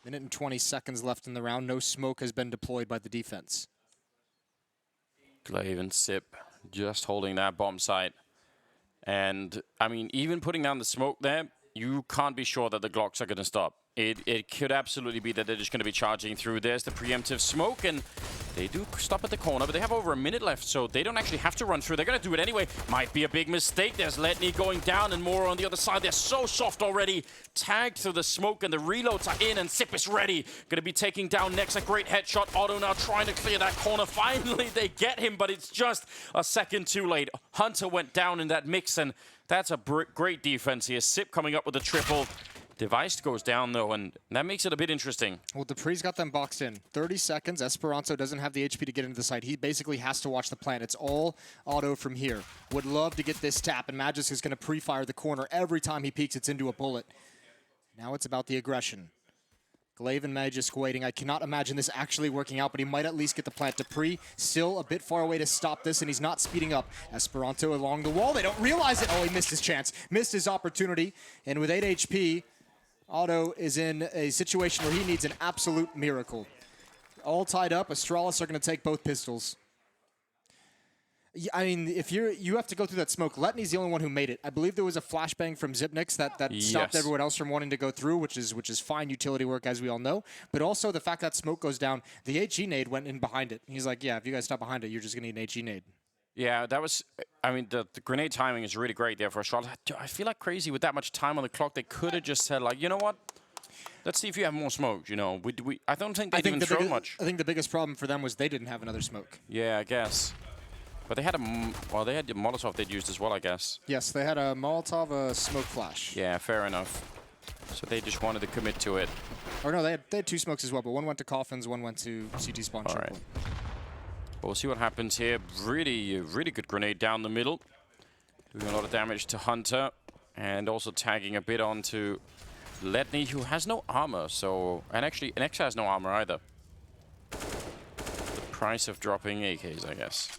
Minute and 20 seconds left in the round. No smoke has been deployed by the defense. Glaive and Zip just holding that bomb site. And, I mean, even putting down the smoke there, you can't be sure that the Glocks are going to stop. It could absolutely be that they're just going to be charging through. There's the preemptive smoke, and they do stop at the corner, but they have over a minute left, so they don't actually have to run through. They're going to do it anyway. Might be a big mistake. There's Letney going down, and more on the other side. They're so soft already. Tagged through the smoke, and the reloads are in, and Zip is ready. Going to be taking down next. A great headshot. Otto now trying to clear that corner. Finally, they get him, but it's just a second too late. Hunter went down in that mix, and that's a great defense here. Zip coming up with a triple. Device goes down, though, and that makes it a bit interesting. Well, Dupree's got them boxed in. 30 seconds. Esperanto doesn't have the HP to get into the site. He basically has to watch the plant. It's all auto from here. Would love to get this tap, and Magisk is going to pre-fire the corner. Every time he peeks, it's into a bullet. Now it's about the aggression. Glaive and Magisk waiting. I cannot imagine this actually working out, but he might at least get the plant. Dupree still a bit far away to stop this, and he's not speeding up. Esperanto along the wall. They don't realize it. Oh, he missed his chance. Missed his opportunity. And with 8 HP, Otto is in a situation where he needs an absolute miracle. All tied up. Astralis are going to take both pistols. I mean, if you have to go through that smoke. Letney's the only one who made it. I believe there was a flashbang from Zipnix that stopped everyone else from wanting to go through, which is fine utility work, as we all know. But also the fact that smoke goes down, the HE nade went in behind it. He's like, yeah, if you guys stop behind it, you're just going to need an HE nade. Yeah, that was, I mean, the grenade timing is really great there for Astralis. I feel like crazy with that much time on the clock. They could have just said, like, you know what? Let's see if you have more smoke, you know. I don't think they even throw much. I think the biggest problem for them was they didn't have another smoke. Yeah, I guess. But they had they had the Molotov they'd used as well, I guess. Yes, they had a Molotov, a smoke flash. Yeah, fair enough. So they just wanted to commit to it. Or no, they had 2 smokes as well, but one went to coffins, one went to CT spawn. All right. We'll see what happens here. Really, really good grenade down the middle. Doing a lot of damage to Hunter. And also tagging a bit onto Letney, who has no armor. So, and actually, Nexa has no armor either. The price of dropping AKs, I guess.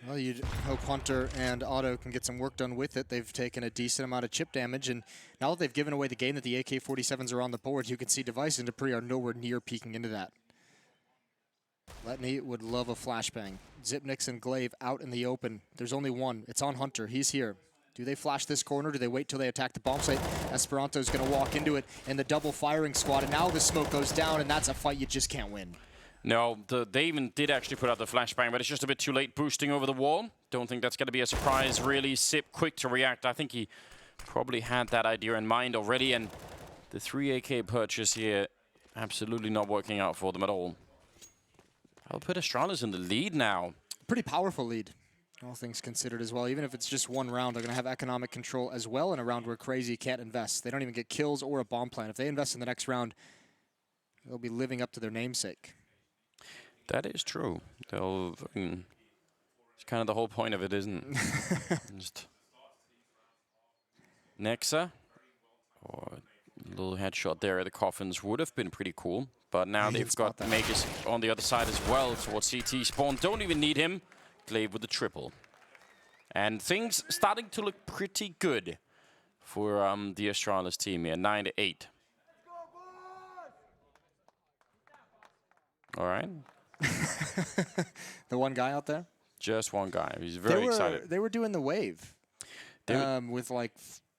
Well, you'd hope Hunter and Otto can get some work done with it. They've taken a decent amount of chip damage, and now that they've given away the game that the AK-47s are on the board, you can see Device and Dupree are nowhere near peeking into that. Letney would love a flashbang. Zipnix and Glaive out in the open. There's only one. It's on Hunter. He's here. Do they flash this corner? Do they wait till they attack the bomb site? Esperanto's going to walk into it in the double firing squad, and now the smoke goes down, and that's a fight you just can't win. No, they even did actually put out the flashbang, but it's just a bit too late boosting over the wall. Don't think that's going to be a surprise, really. Sip quick to react. I think he probably had that idea in mind already, and the 3 AK purchase here absolutely not working out for them at all. I'll put Astralis in the lead now. Pretty powerful lead, all things considered as well. Even if it's just one round, they're going to have economic control as well in a round where Crazy can't invest. They don't even get kills or a bomb plant. If they invest in the next round, they'll be living up to their namesake. That is true. They'll, it's kind of the whole point of it, isn't it? Just Nexa, or a little headshot there at the coffins would have been pretty cool. But now they've got Magus on the other side as well towards CT spawn. Don't even need him. Glaive with the triple. And things starting to look pretty good for the Astralis team here, 9-8. All right. The one guy out there? Just one guy. He's very excited. They were doing the wave with like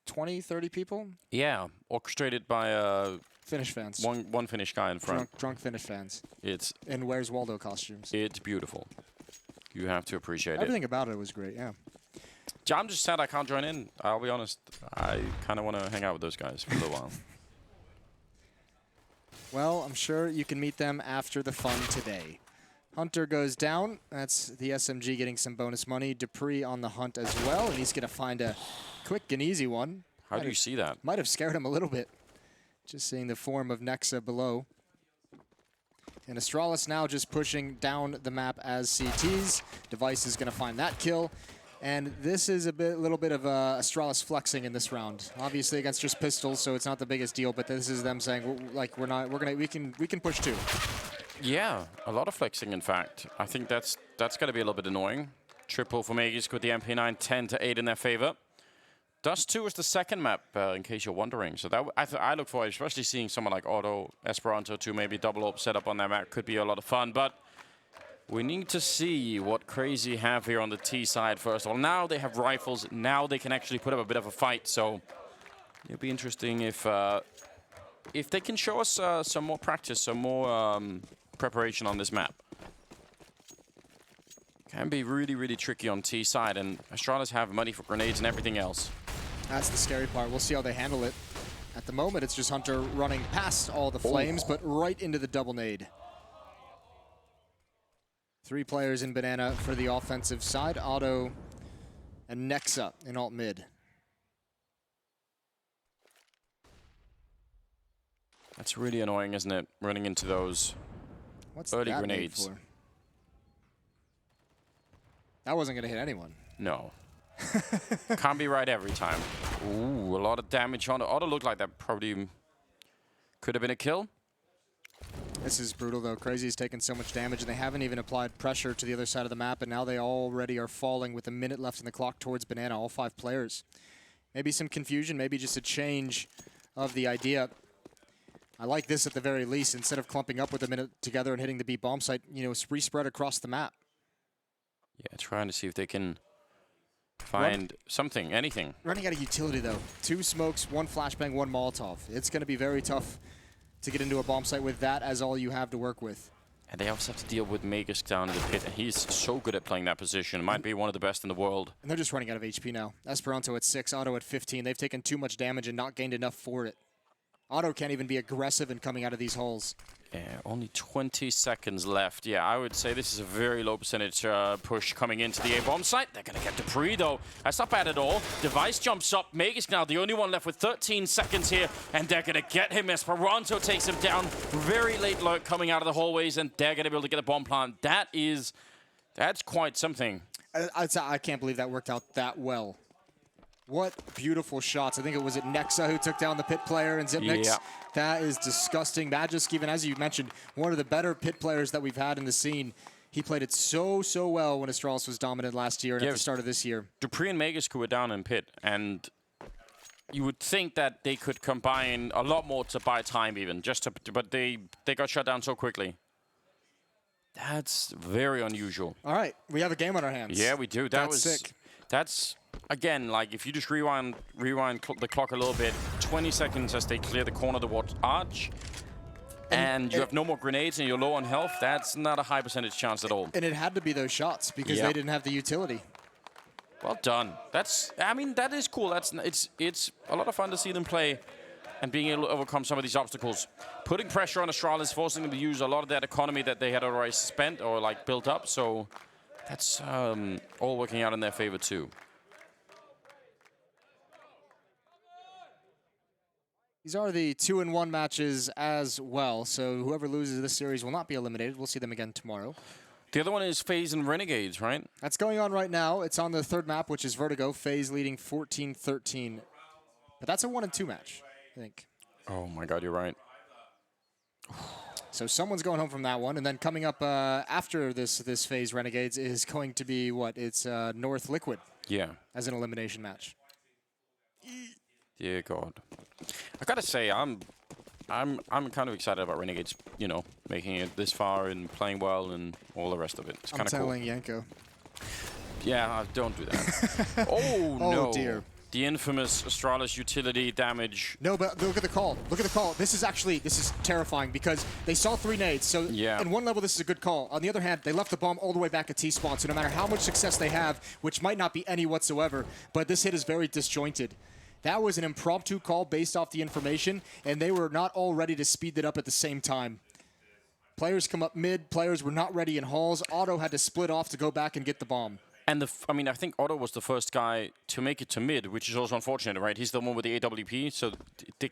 20, 30 people. Yeah, orchestrated by Finnish fans. One Finnish guy in front. Drunk Finnish fans. It's in Where's Waldo costumes. It's beautiful. You have to appreciate it. Everything about it was great, yeah. I'm just sad I can't join in. I'll be honest. I kind of want to hang out with those guys for a little while. Well, I'm sure you can meet them after the fun today. Hunter goes down. That's the SMG getting some bonus money. Dupree on the hunt as well, and he's going to find a quick and easy one. How do you see that? Might have scared him a little bit. Just seeing the form of Nexa below. And Astralis now just pushing down the map as CTs. Device is going to find that kill. And this is a little bit of Astralis flexing in this round. Obviously against just pistols, so it's not the biggest deal. But this is them saying, like, we can push too. Yeah, a lot of flexing, in fact. I think that's going to be a little bit annoying. Triple for Magisk with the MP9, 10-8 in their favor. Dust 2 is the second map, in case you're wondering. So that I look forward, especially seeing someone like Otto, Esperanto to maybe double up setup on that map. Could be a lot of fun, but we need to see what Crazy have here on the T side first of all. Now they have rifles. Now they can actually put up a bit of a fight. So it'll be interesting if they can show us some more practice, some more preparation on this map. Can be really, really tricky on T side, and Astralis have money for grenades and everything else. That's the scary part. We'll see how they handle it. At the moment, it's just Hunter running past all the flames, but right into the double nade. 3 players in Banana for the offensive side. Otto and Nexa in alt mid. That's really annoying, isn't it? Running into those early grenades. For? That wasn't going to hit anyone. No. Can't be right every time. Ooh, a lot of damage on it. Otto looked like that probably could have been a kill. This is brutal, though. Crazy's taken so much damage, and they haven't even applied pressure to the other side of the map, and now they already are falling with a minute left in the clock towards Banana, all 5 players. Maybe some confusion, maybe just a change of the idea. I like this at the very least. Instead of clumping up with a minute together and hitting the B bomb site, you know, respread across the map. Yeah, trying to see if they can find something, anything. Running out of utility, though. 2 smokes, 1 flashbang, 1 Molotov. It's going to be very tough to get into a bomb site with that as all you have to work with. And they also have to deal with Magus down in the pit. And he's so good at playing that position. Might be one of the best in the world. And they're just running out of HP now. Esperanto at 6, Otto at 15. They've taken too much damage and not gained enough for it. Otto can't even be aggressive in coming out of these holes. Yeah, only 20 seconds left. Yeah, I would say this is a very low percentage push coming into the A-bomb site. They're going to get Dupree, though. That's not bad at all. Device jumps up. Magus now the only one left with 13 seconds here, and they're going to get him. Esperanto takes him down. Very late lurk coming out of the hallways, and they're going to be able to get a bomb plant. That's quite something. I can't believe that worked out that well. What beautiful shots. I think it was Nexa who took down the pit player and Zipnix. Yeah. That is disgusting. Magisk, even as you mentioned, one of the better pit players that we've had in the scene. He played it so well when Astralis was dominant last year and at the start of this year. Dupree and Magus were down in pit, and you would think that they could combine a lot more to buy time even, but they got shut down so quickly. That's very unusual. All right, we have a game on our hands. Yeah, we do. That's sick. That's, again, like if you just rewind the clock a little bit, 20 seconds as they clear the corner towards Arch, and you have no more grenades and you're low on health, that's not a high percentage chance at all. And it had to be those shots because they didn't have the utility. Well done. I mean, that is cool. It's a lot of fun to see them play and being able to overcome some of these obstacles. Putting pressure on Astralis, forcing them to use a lot of that economy that they had already spent or like built up. So that's all working out in their favor too. These are the 2-1 matches as well, so whoever loses this series will not be eliminated. We'll see them again tomorrow. The other one is FaZe and Renegades, right? That's going on right now. It's on the 3rd map, which is Vertigo. FaZe leading 14-13. But that's a 1-2 match, I think. Oh my god, you're right. So someone's going home from that one, and then coming up after this FaZe Renegades is going to be what? It's North Liquid. Yeah. As an elimination match. Dear God. I gotta say, I'm kind of excited about Renegades, you know, making it this far and playing well and all the rest of it. It's kind of cool. I'm telling Yanko. Yeah, don't do that. Oh, no. Oh, dear. The infamous Astralis utility damage. No, but look at the call. Look at the call. This is terrifying because they saw 3 nades. So in one level, this is a good call. On the other hand, they left the bomb all the way back at T-spawn. So no matter how much success they have, which might not be any whatsoever, but this hit is very disjointed. That was an impromptu call based off the information, and they were not all ready to speed it up at the same time. Players come up mid, players were not ready in halls. Otto had to split off to go back and get the bomb. And I mean, I think Otto was the first guy to make it to mid, which is also unfortunate, right? He's the one with the AWP, so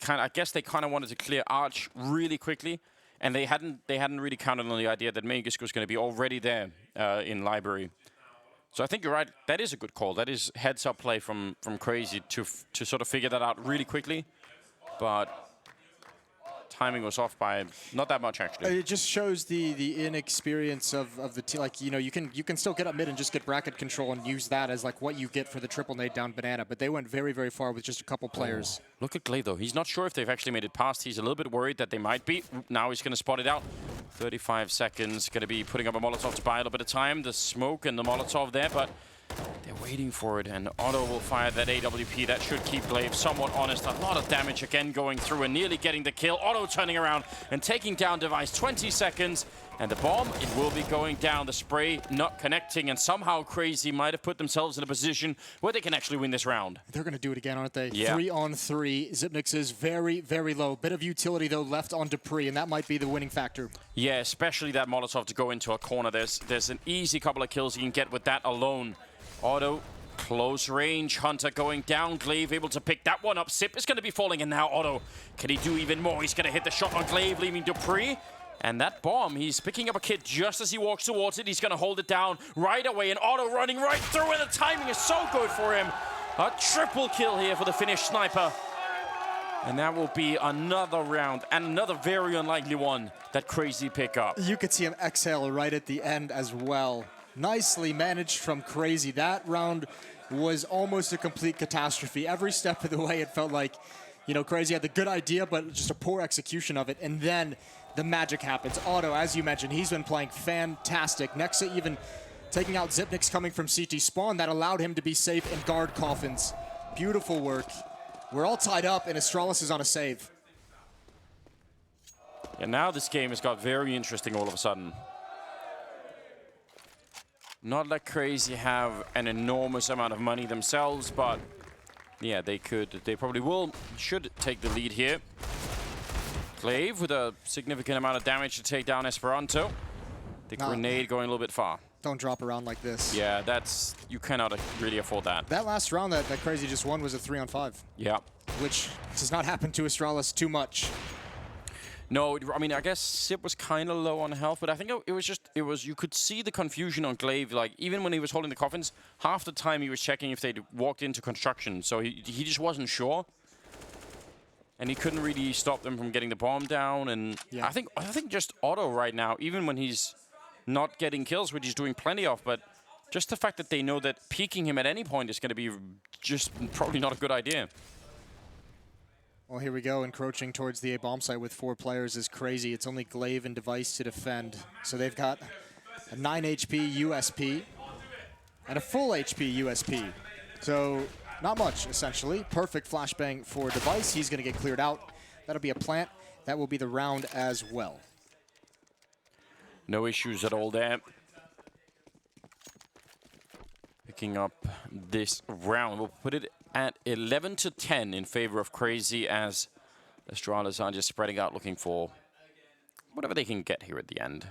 I guess they kind of wanted to clear Arch really quickly, and they hadn't really counted on the idea that Magus was going to be already there in library. So I think you're right. That is a good call. That is heads-up play from Crazy to sort of figure that out really quickly. But timing was off by not that much, actually. It just shows the inexperience of the team. Like, you know, you can still get up mid and just get bracket control and use that as like what you get for the triple nade down Banana. But they went very, very far with just a couple players. Look at Glade, though. He's not sure if they've actually made it past. He's a little bit worried that they might be. Now he's going to spot it out. 35 seconds. Going to be putting up a Molotov to buy a little bit of time. The smoke and the Molotov there, but they're waiting for it, and Otto will fire that AWP. That should keep Glaive somewhat honest. A lot of damage again going through and nearly getting the kill. Otto turning around and taking down Device. 20 seconds, and the bomb, it will be going down. The spray not connecting, and somehow Crazy might have put themselves in a position where they can actually win this round. They're going to do it again, aren't they? Yeah. 3-on-3. Zipnix is very, very low. Bit of utility, though, left on Dupree, and that might be the winning factor. Yeah, especially that Molotov to go into a corner. There's an easy couple of kills you can get with that alone. Otto Close range, Hunter going down, Glaive able to pick that one up. Sip is going to be falling, and now Otto, can he do even more? He's going to hit the shot on Glaive, leaving Dupree. And that bomb, he's picking up a kit just as he walks towards it. He's going to hold it down right away, and Otto running right through it. The timing is so good for him. A triple kill here for the Finnish sniper. And that will be another round, and another very unlikely one that Crazy pick up. You could see him exhale right at the end as well. Nicely managed from Crazy. That round was almost a complete catastrophe. Every step of the way, it felt like, you know, Crazy had the good idea, but just a poor execution of it. And then the magic happens. Otto, as you mentioned, he's been playing fantastic. Nexa even taking out Zipnik's coming from CT spawn. That allowed him to be safe in guard coffins. Beautiful work. We're all tied up, and Astralis is on a save. And now this game has got very interesting all of a sudden. Not like Crazy have an enormous amount of money themselves, but yeah, they probably should take the lead here. Glaive with a significant amount of damage to take down Esperanto. The grenade going a little bit far. Don't drop around like this. Yeah, you cannot really afford that. That last round that Crazy just won was a 3-on-5. Yeah. Which does not happen to Astralis too much. No, I mean, I guess Sip was kind of low on health, but I think you could see the confusion on Glaive. Like, even when he was holding the coffins, half the time he was checking if they'd walked into construction. So he just wasn't sure. And he couldn't really stop them from getting the bomb down. And yeah. I think just Otto right now, even when he's not getting kills, which he's doing plenty of, but just the fact that they know that peeking him at any point is going to be just probably not a good idea. Well, here we go, encroaching towards the A bomb site with 4 players is Crazy. It's only Glaive and Device to defend. So they've got a 9 HP USP and a full HP USP. So not much, essentially. Perfect flashbang for Device. He's going to get cleared out. That'll be a plant. That will be the round as well. No issues at all there. Picking up this round. We'll put it at 11-10 in favor of Crazy, as Astralis are just spreading out looking for whatever they can get here at the end.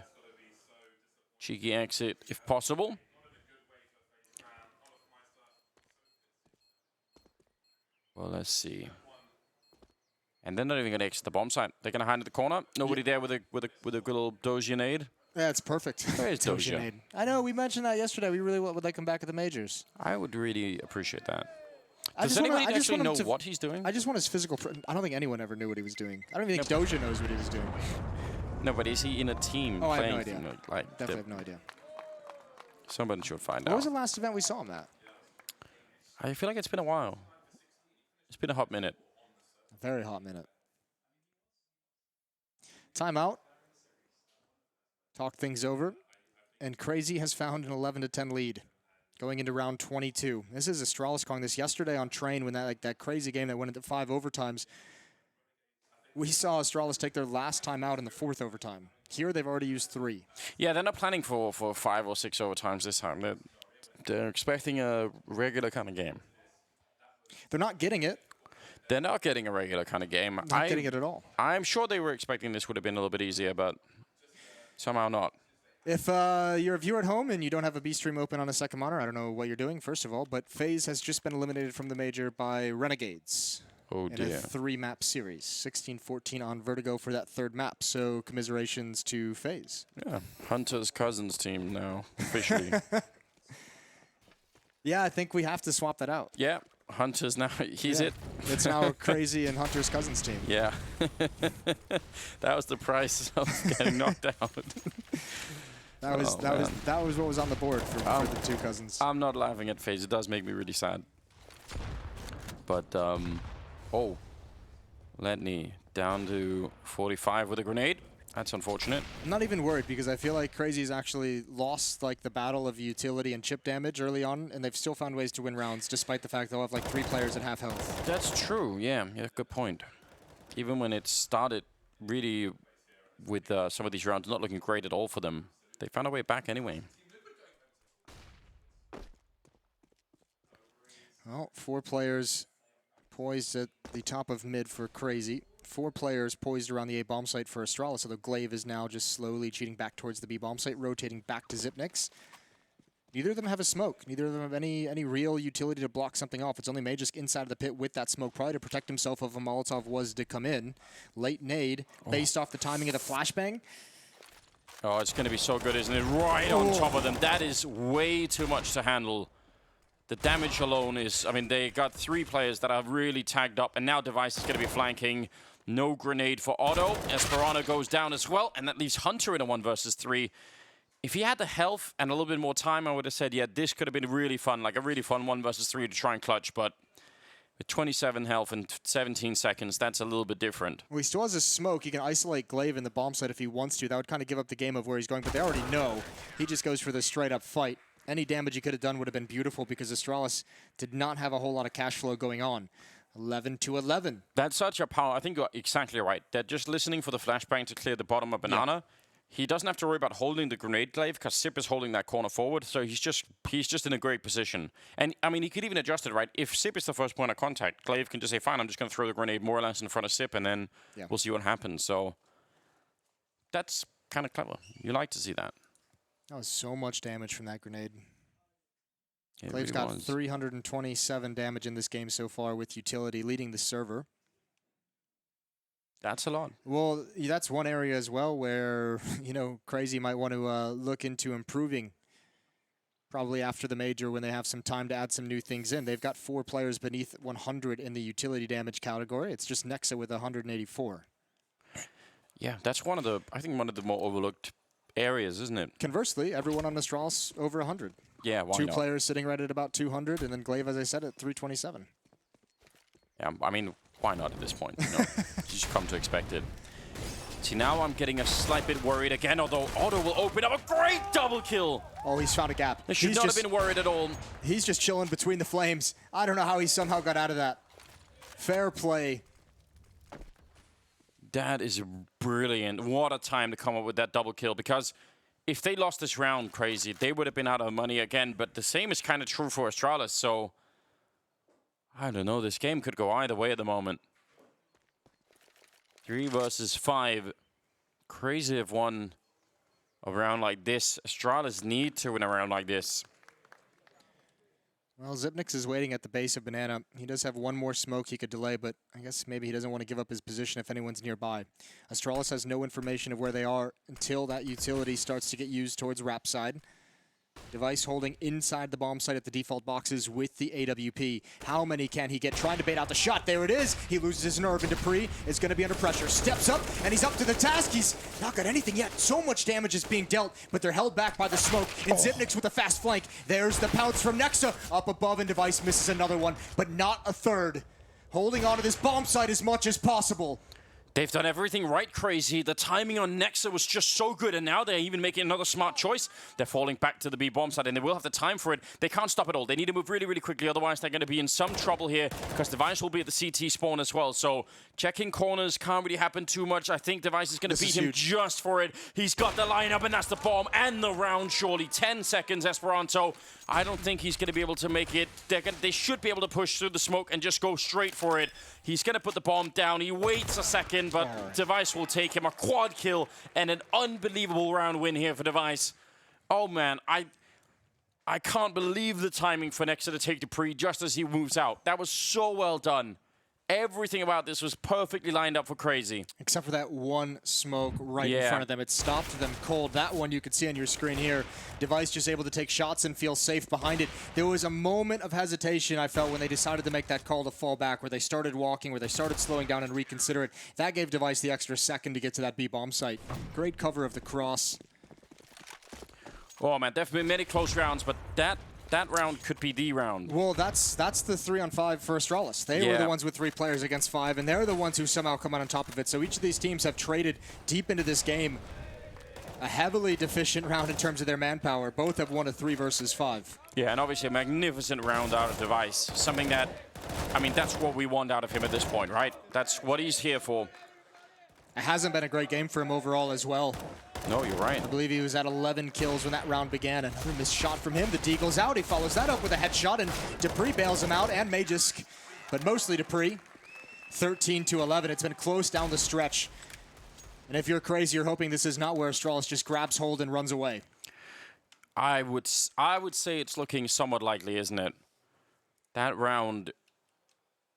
Cheeky exit if possible. Well, let's see. And they're not even going to exit the bomb site. They're going to hide in the corner. Nobody there with a good little Dozier nade. Yeah, it's perfect. Where is Dozier? I know, we mentioned that yesterday. We really would like him back at the majors. I would really appreciate that. Does anybody actually know what he's doing? I just want his physical... I don't think anyone ever knew what he was doing. I don't even think Doja knows what he was doing. No, but is he in a team playing? I have no idea. Like Definitely have no idea. Someone should find out. What was the last event we saw him at? I feel like it's been a while. It's been a hot minute. A very hot minute. Timeout. Talk things over. And Crazy has found an 11-10 lead going into round 22. This is Astralis calling this yesterday on Train when that crazy game that went into 5 overtimes. We saw Astralis take their last time out in the 4th overtime. Here they've already used 3. Yeah, they're not planning for 5 or 6 overtimes this time. They're expecting a regular kind of game. They're not getting it. They're not getting a regular kind of game. Not getting it at all. I'm sure they were expecting this would have been a little bit easier, but somehow not. If you're a viewer at home and you don't have a B stream open on a second monitor, I don't know what you're doing, first of all, but FaZe has just been eliminated from the major by Renegades. Oh dear. In a 3-map series. 16-14 on Vertigo for that 3rd map, so commiserations to FaZe. Yeah, Hunter's Cousins team now, officially. Yeah, I think we have to swap that out. Yeah, Hunter's now, he's it. It's now Crazy and Hunter's Cousins team. Yeah. That was the price of getting knocked out. That was what was on the board for the 2 Cousins. I'm not laughing at FaZe. It does make me really sad. But Letney down to 45 with a grenade. That's unfortunate. I'm not even worried because I feel like Crazy's actually lost like the battle of utility and chip damage early on, and they've still found ways to win rounds despite the fact they'll have like 3 players at half health. That's true. Yeah, good point. Even when it started really with some of these rounds not looking great at all for them, they found a way back anyway. Well, 4 players poised at the top of mid for Crazy. 4 players poised around the A bomb site for Astralis, although Glaive is now just slowly cheating back towards the B bomb site, rotating back to Zipnik's. Neither of them have a smoke. Neither of them have any real utility to block something off. It's only Magisk inside of the pit with that smoke, probably to protect himself if a Molotov was to come in. Late nade, based off the timing of the flashbang. Oh, it's going to be so good, isn't it? Right on top of them. That is way too much to handle. The damage alone is... I mean, they got 3 players that are really tagged up, and now Device is going to be flanking. No grenade for Otto. Esperanto goes down as well, and that leaves Hunter in a 1 versus 3. If he had the health and a little bit more time, I would have said, yeah, this could have been really fun, like a really fun 1 versus 3 to try and clutch, but with 27 health and 17 seconds, that's a little bit different. Well, he still has a smoke. He can isolate Glaive in the bomb site if he wants to. That would kind of give up the game of where he's going, but they already know. He just goes for the straight-up fight. Any damage he could have done would have been beautiful because Astralis did not have a whole lot of cash flow going on. 11-11. That's such a power. I think you're exactly right. They're just listening for the flashbang to clear the bottom of Banana. Yeah. He doesn't have to worry about holding the grenade Glaive because Sip is holding that corner forward, so he's just in a great position. And, I mean, he could even adjust it, right? If Sip is the first point of contact, Glaive can just say, fine, I'm just going to throw the grenade more or less in front of Sip, and then we'll see what happens. So that's kind of clever. You like to see that. That was so much damage from that grenade. Glaive's got 327 damage in this game so far with utility, leading the server. That's a lot. Well, that's one area as well where, you know, Crazy might want to look into improving probably after the Major when they have some time to add some new things in. They've got 4 players beneath 100 in the utility damage category. It's just Nexa with 184. Yeah, that's one of the, I think, one of the more overlooked areas, isn't it? Conversely, everyone on Astralis over 100. Yeah, why 2 not? players sitting right at about 200, and then Glaive, as I said, at 327. Yeah, I mean, why not at this point? You know, you just come to expect it. See, now I'm getting a slight bit worried again, although Otto will open up a great double kill. Oh, he's found a gap. They should not have been worried at all. He's just chilling between the flames. I don't know how he somehow got out of that. Fair play. That is brilliant. What a time to come up with that double kill, because if they lost this round, Crazy, they would have been out of money again, but the same is kind of true for Astralis, so I don't know, this game could go either way at the moment. 3 versus 5. Crazy have won a round like this. Astralis need to win a round like this. Well, Zipnix is waiting at the base of Banana. He does have 1 more smoke he could delay, but I guess maybe he doesn't want to give up his position if anyone's nearby. Astralis has no information of where they are until that utility starts to get used towards Rap side. Device holding inside the bomb site at the default boxes with the AWP. How many can he get? Trying to bait out the shot. There it is. He loses his nerve, and Dupree is going to be under pressure. Steps up, and he's up to the task. He's not got anything yet. So much damage is being dealt, but they're held back by the smoke. And Zipnix with a fast flank. There's the pounce from Nexa. Up above, and Device misses another one, but not a third. Holding on to this bomb site as much as possible. They've done everything right, Crazy. The timing on Nexa was just so good, and now they're even making another smart choice. They're falling back to the B bomb side, and they will have the time for it. They can't stop it all. They need to move really, really quickly, otherwise they're going to be in some trouble here, because Device will be at the CT spawn as well. So checking corners can't really happen too much. I think Device is going to beat him just for it. He's got the lineup, and that's the bomb and the round, surely. 10 seconds, Esperanto. I don't think he's going to be able to make it. They should be able to push through the smoke and just go straight for it. He's going to put the bomb down. He waits a second, but Device will take him. A quad kill and an unbelievable round win here for Device. Oh, man. I can't believe the timing for Nexa to take Dupree just as he moves out. That was so well done. Everything about this was perfectly lined up for Crazy. Except for that 1 smoke right in front of them. It stopped them cold. That one you can see on your screen here. Device just able to take shots and feel safe behind it. There was a moment of hesitation, I felt, when they decided to make that call to fall back, where they started walking, where they started slowing down and reconsider it. That gave Device the extra second to get to that B-bomb site. Great cover of the cross. Oh, man, there have been many close rounds, but that round could be the round. Well, that's the 3-on-5 for Astralis. They were the ones with 3 players against 5, and they're the ones who somehow come out on top of it. So each of these teams have traded deep into this game. A heavily deficient round in terms of their manpower. Both have won a 3 versus 5. Yeah, and obviously a magnificent round out of Device. Something that, I mean, that's what we want out of him at this point, right? That's what he's here for. It hasn't been a great game for him overall as well. No, you're right. I believe he was at 11 kills when that round began. Another missed shot from him. The D goes out. He follows that up with a headshot, and Dupree bails him out, and Magisk, but mostly Dupree. 13-11. It's been close down the stretch. And if you're Crazy, you're hoping this is not where Astralis just grabs hold and runs away. I would say it's looking somewhat likely, isn't it? That round,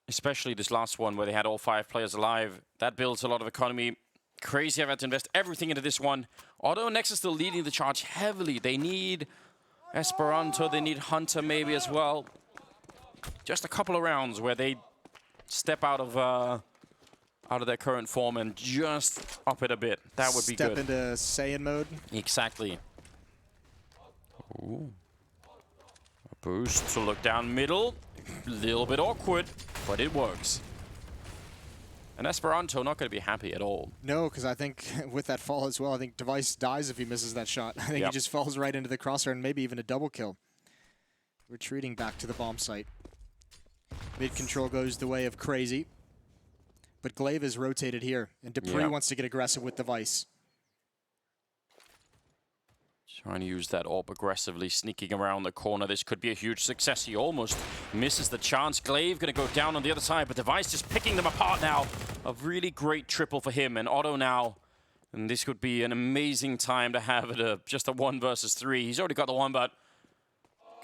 especially this last one where they had all 5 players alive, that builds a lot of economy. Crazy have had to invest everything into this one. Auto and Nex are still leading the charge heavily. They need Esperanto, they need Hunter maybe as well. Just a couple of rounds where they step out of their current form and just up it a bit. That would be good. Step into Saiyan mode. Exactly. Ooh. A boost to look down middle. A little bit awkward, but it works. And Esperanto not going to be happy at all. No, because I think with that fall as well, I think Device dies if he misses that shot. I think he just falls right into the crosshair and maybe even a double kill. Retreating back to the bomb site. Mid control goes the way of Crazy. But Glaive is rotated here, and Dupree wants to get aggressive with Device. Trying to use that AWP aggressively, sneaking around the corner. This could be a huge success. He almost misses the chance. Glaive going to go down on the other side, but Device just picking them apart now. A really great triple for him, and Otto now. And this could be an amazing time to have it just a 1 versus 3. He's already got the 1, but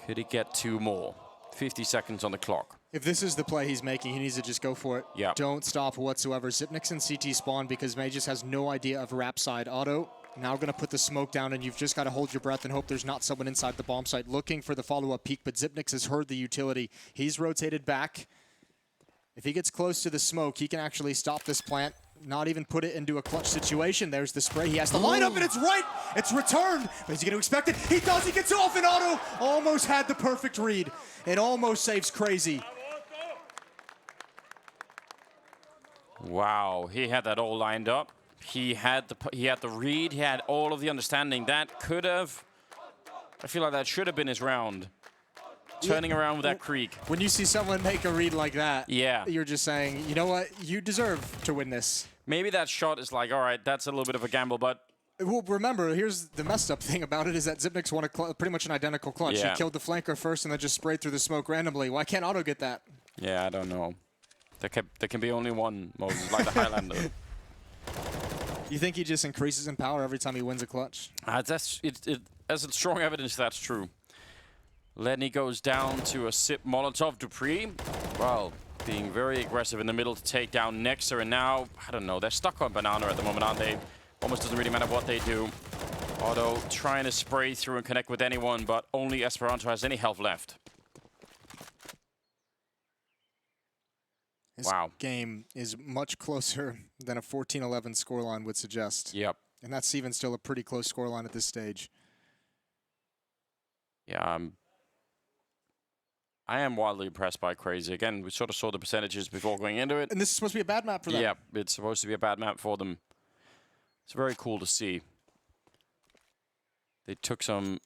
could he get 2 more? 50 seconds on the clock. If this is the play he's making, he needs to just go for it. Yeah. Don't stop whatsoever. Xyp9x and CT spawn because Magus has no idea of wrap side. Otto now going to put the smoke down, and you've just got to hold your breath and hope there's not someone inside the bomb site looking for the follow-up peek, but Xyp9x has heard the utility. He's rotated back. If he gets close to the smoke, he can actually stop this plant, not even put it into a clutch situation. There's the spray. He has to line up, and it's right. It's returned. But is he going to expect it? He does. He gets off, and Otto almost had the perfect read. It almost saves Crazy. Wow, he had that all lined up. He had the read. He had all of the understanding. That could have. I feel like that should have been his round. Turning around with that creek. When you see someone make a read like that, yeah, you're just saying, you know what, you deserve to win this. Maybe that shot is like, all right, that's a little bit of a gamble, but. Well, remember, here's the messed up thing about it is that Xyp9x won pretty much an identical clutch. Yeah. He killed the flanker first and then just sprayed through the smoke randomly. Why can't Otto get that? Yeah, I don't know. There can be only one mode, like the Highlander. You think he just increases in power every time he wins a clutch? That's strong evidence that's true. Lenny goes down to a sip Molotov. Dupree, well, being very aggressive in the middle to take down Nexer, and now, I don't know, they're stuck on Banana at the moment, aren't they? Almost doesn't really matter what they do. Otto trying to spray through and connect with anyone, but only Esperanto has any health left. This game is much closer than a 14-11 scoreline would suggest. Yep. And that's even still a pretty close scoreline at this stage. Yeah, I am wildly impressed by Crazy. Again, we sort of saw the percentages before going into it. And this is supposed to be a bad map for them. Yeah, it's supposed to be a bad map for them. It's very cool to see. They took some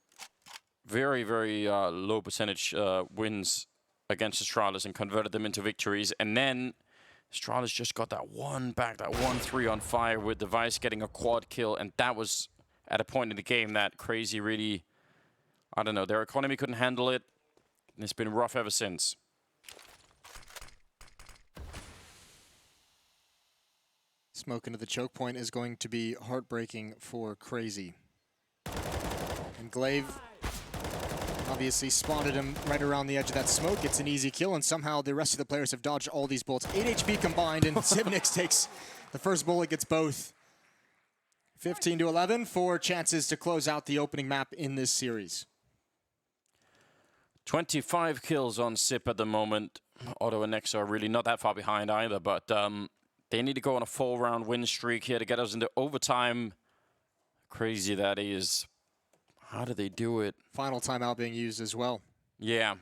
very, very low percentage wins against Astralis and converted them into victories. And then Astralis just got that one back, that 1-3 on fire with Device getting a quad kill. And that was at a point in the game that Crazy really, I don't know, their economy couldn't handle it. And it's been rough ever since. Smoke into the choke point is going to be heartbreaking for Crazy. And Glaive obviously spotted him right around the edge of that smoke. It's an easy kill, and somehow the rest of the players have dodged all these bullets. 8 HP combined, and Xyp9x takes the first bullet, gets both. 15-11, 4 chances to close out the opening map in this series. 25 kills on SIP at the moment. Otto and Nex are really not that far behind either, but they need to go on a 4-round win streak here to get us into overtime. Crazy that is. How do they do it? Final timeout being used as well. Yeah.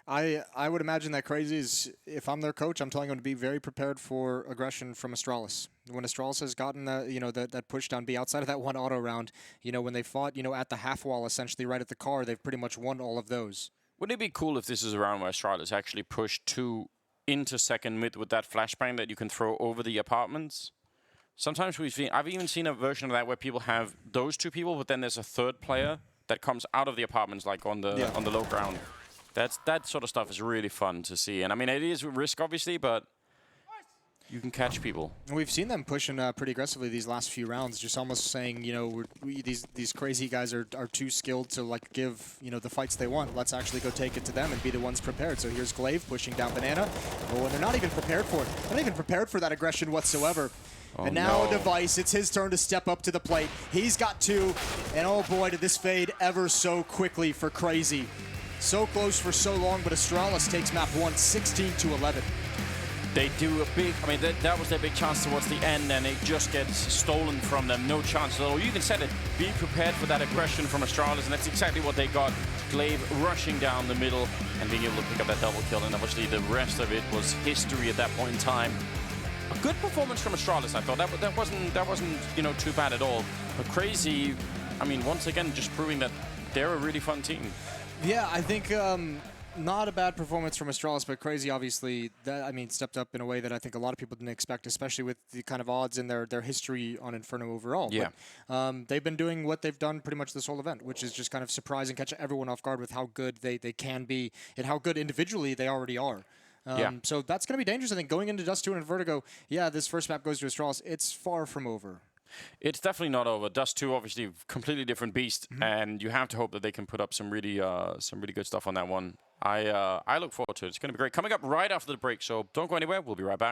I would imagine that Crazy is, if I'm their coach, I'm telling them to be very prepared for aggression from Astralis. When Astralis has gotten that push down, be outside of that one auto round, when they fought, at the half wall, essentially right at the car, they've pretty much won all of those. Wouldn't it be cool if this is a round where Astralis actually push 2 into second mid with that flashbang that you can throw over the apartments? Sometimes I've even seen a version of that where people have those 2 people, but then there's a third player that comes out of the apartments, like on the low ground. That sort of stuff is really fun to see. And I mean, it is risk, obviously, but you can catch people. And we've seen them pushing pretty aggressively these last few rounds, just almost saying, you know, these crazy guys are too skilled to like give, you know, the fights they want. Let's actually go take it to them and be the ones prepared. So here's Glaive pushing down Banana. Oh, and they're not even prepared for it. They're not even prepared for that aggression whatsoever. Oh, and now no. Device, it's his turn to step up to the plate. He's got 2, and oh boy, did this fade ever so quickly for Crazy. So close for so long, but Astralis takes map 1, 16-11. They do a big, I mean, that was their big chance towards the end, and it just gets stolen from them. No chance at all. You can set it, be prepared for that aggression from Astralis, and that's exactly what they got. Glaive rushing down the middle and being able to pick up that double kill, and obviously the rest of it was history at that point in time. A good performance from Astralis, I thought. That wasn't you know, too bad at all. But Crazy, I mean, once again, just proving that they're a really fun team. Yeah, I think not a bad performance from Astralis, but Crazy obviously, stepped up in a way that I think a lot of people didn't expect, especially with the kind of odds in their history on Inferno overall. Yeah. But, they've been doing what they've done pretty much this whole event, which is just kind of surprise and catch everyone off guard with how good they can be and how good individually they already are. So that's going to be dangerous, I think. Going into Dust 2 and Vertigo, yeah, this first map goes to Astralis. It's far from over. It's definitely not over. Dust 2, obviously, completely different beast, and you have to hope that they can put up some really good stuff on that one. I look forward to it. It's going to be great. Coming up right after the break, so don't go anywhere. We'll be right back.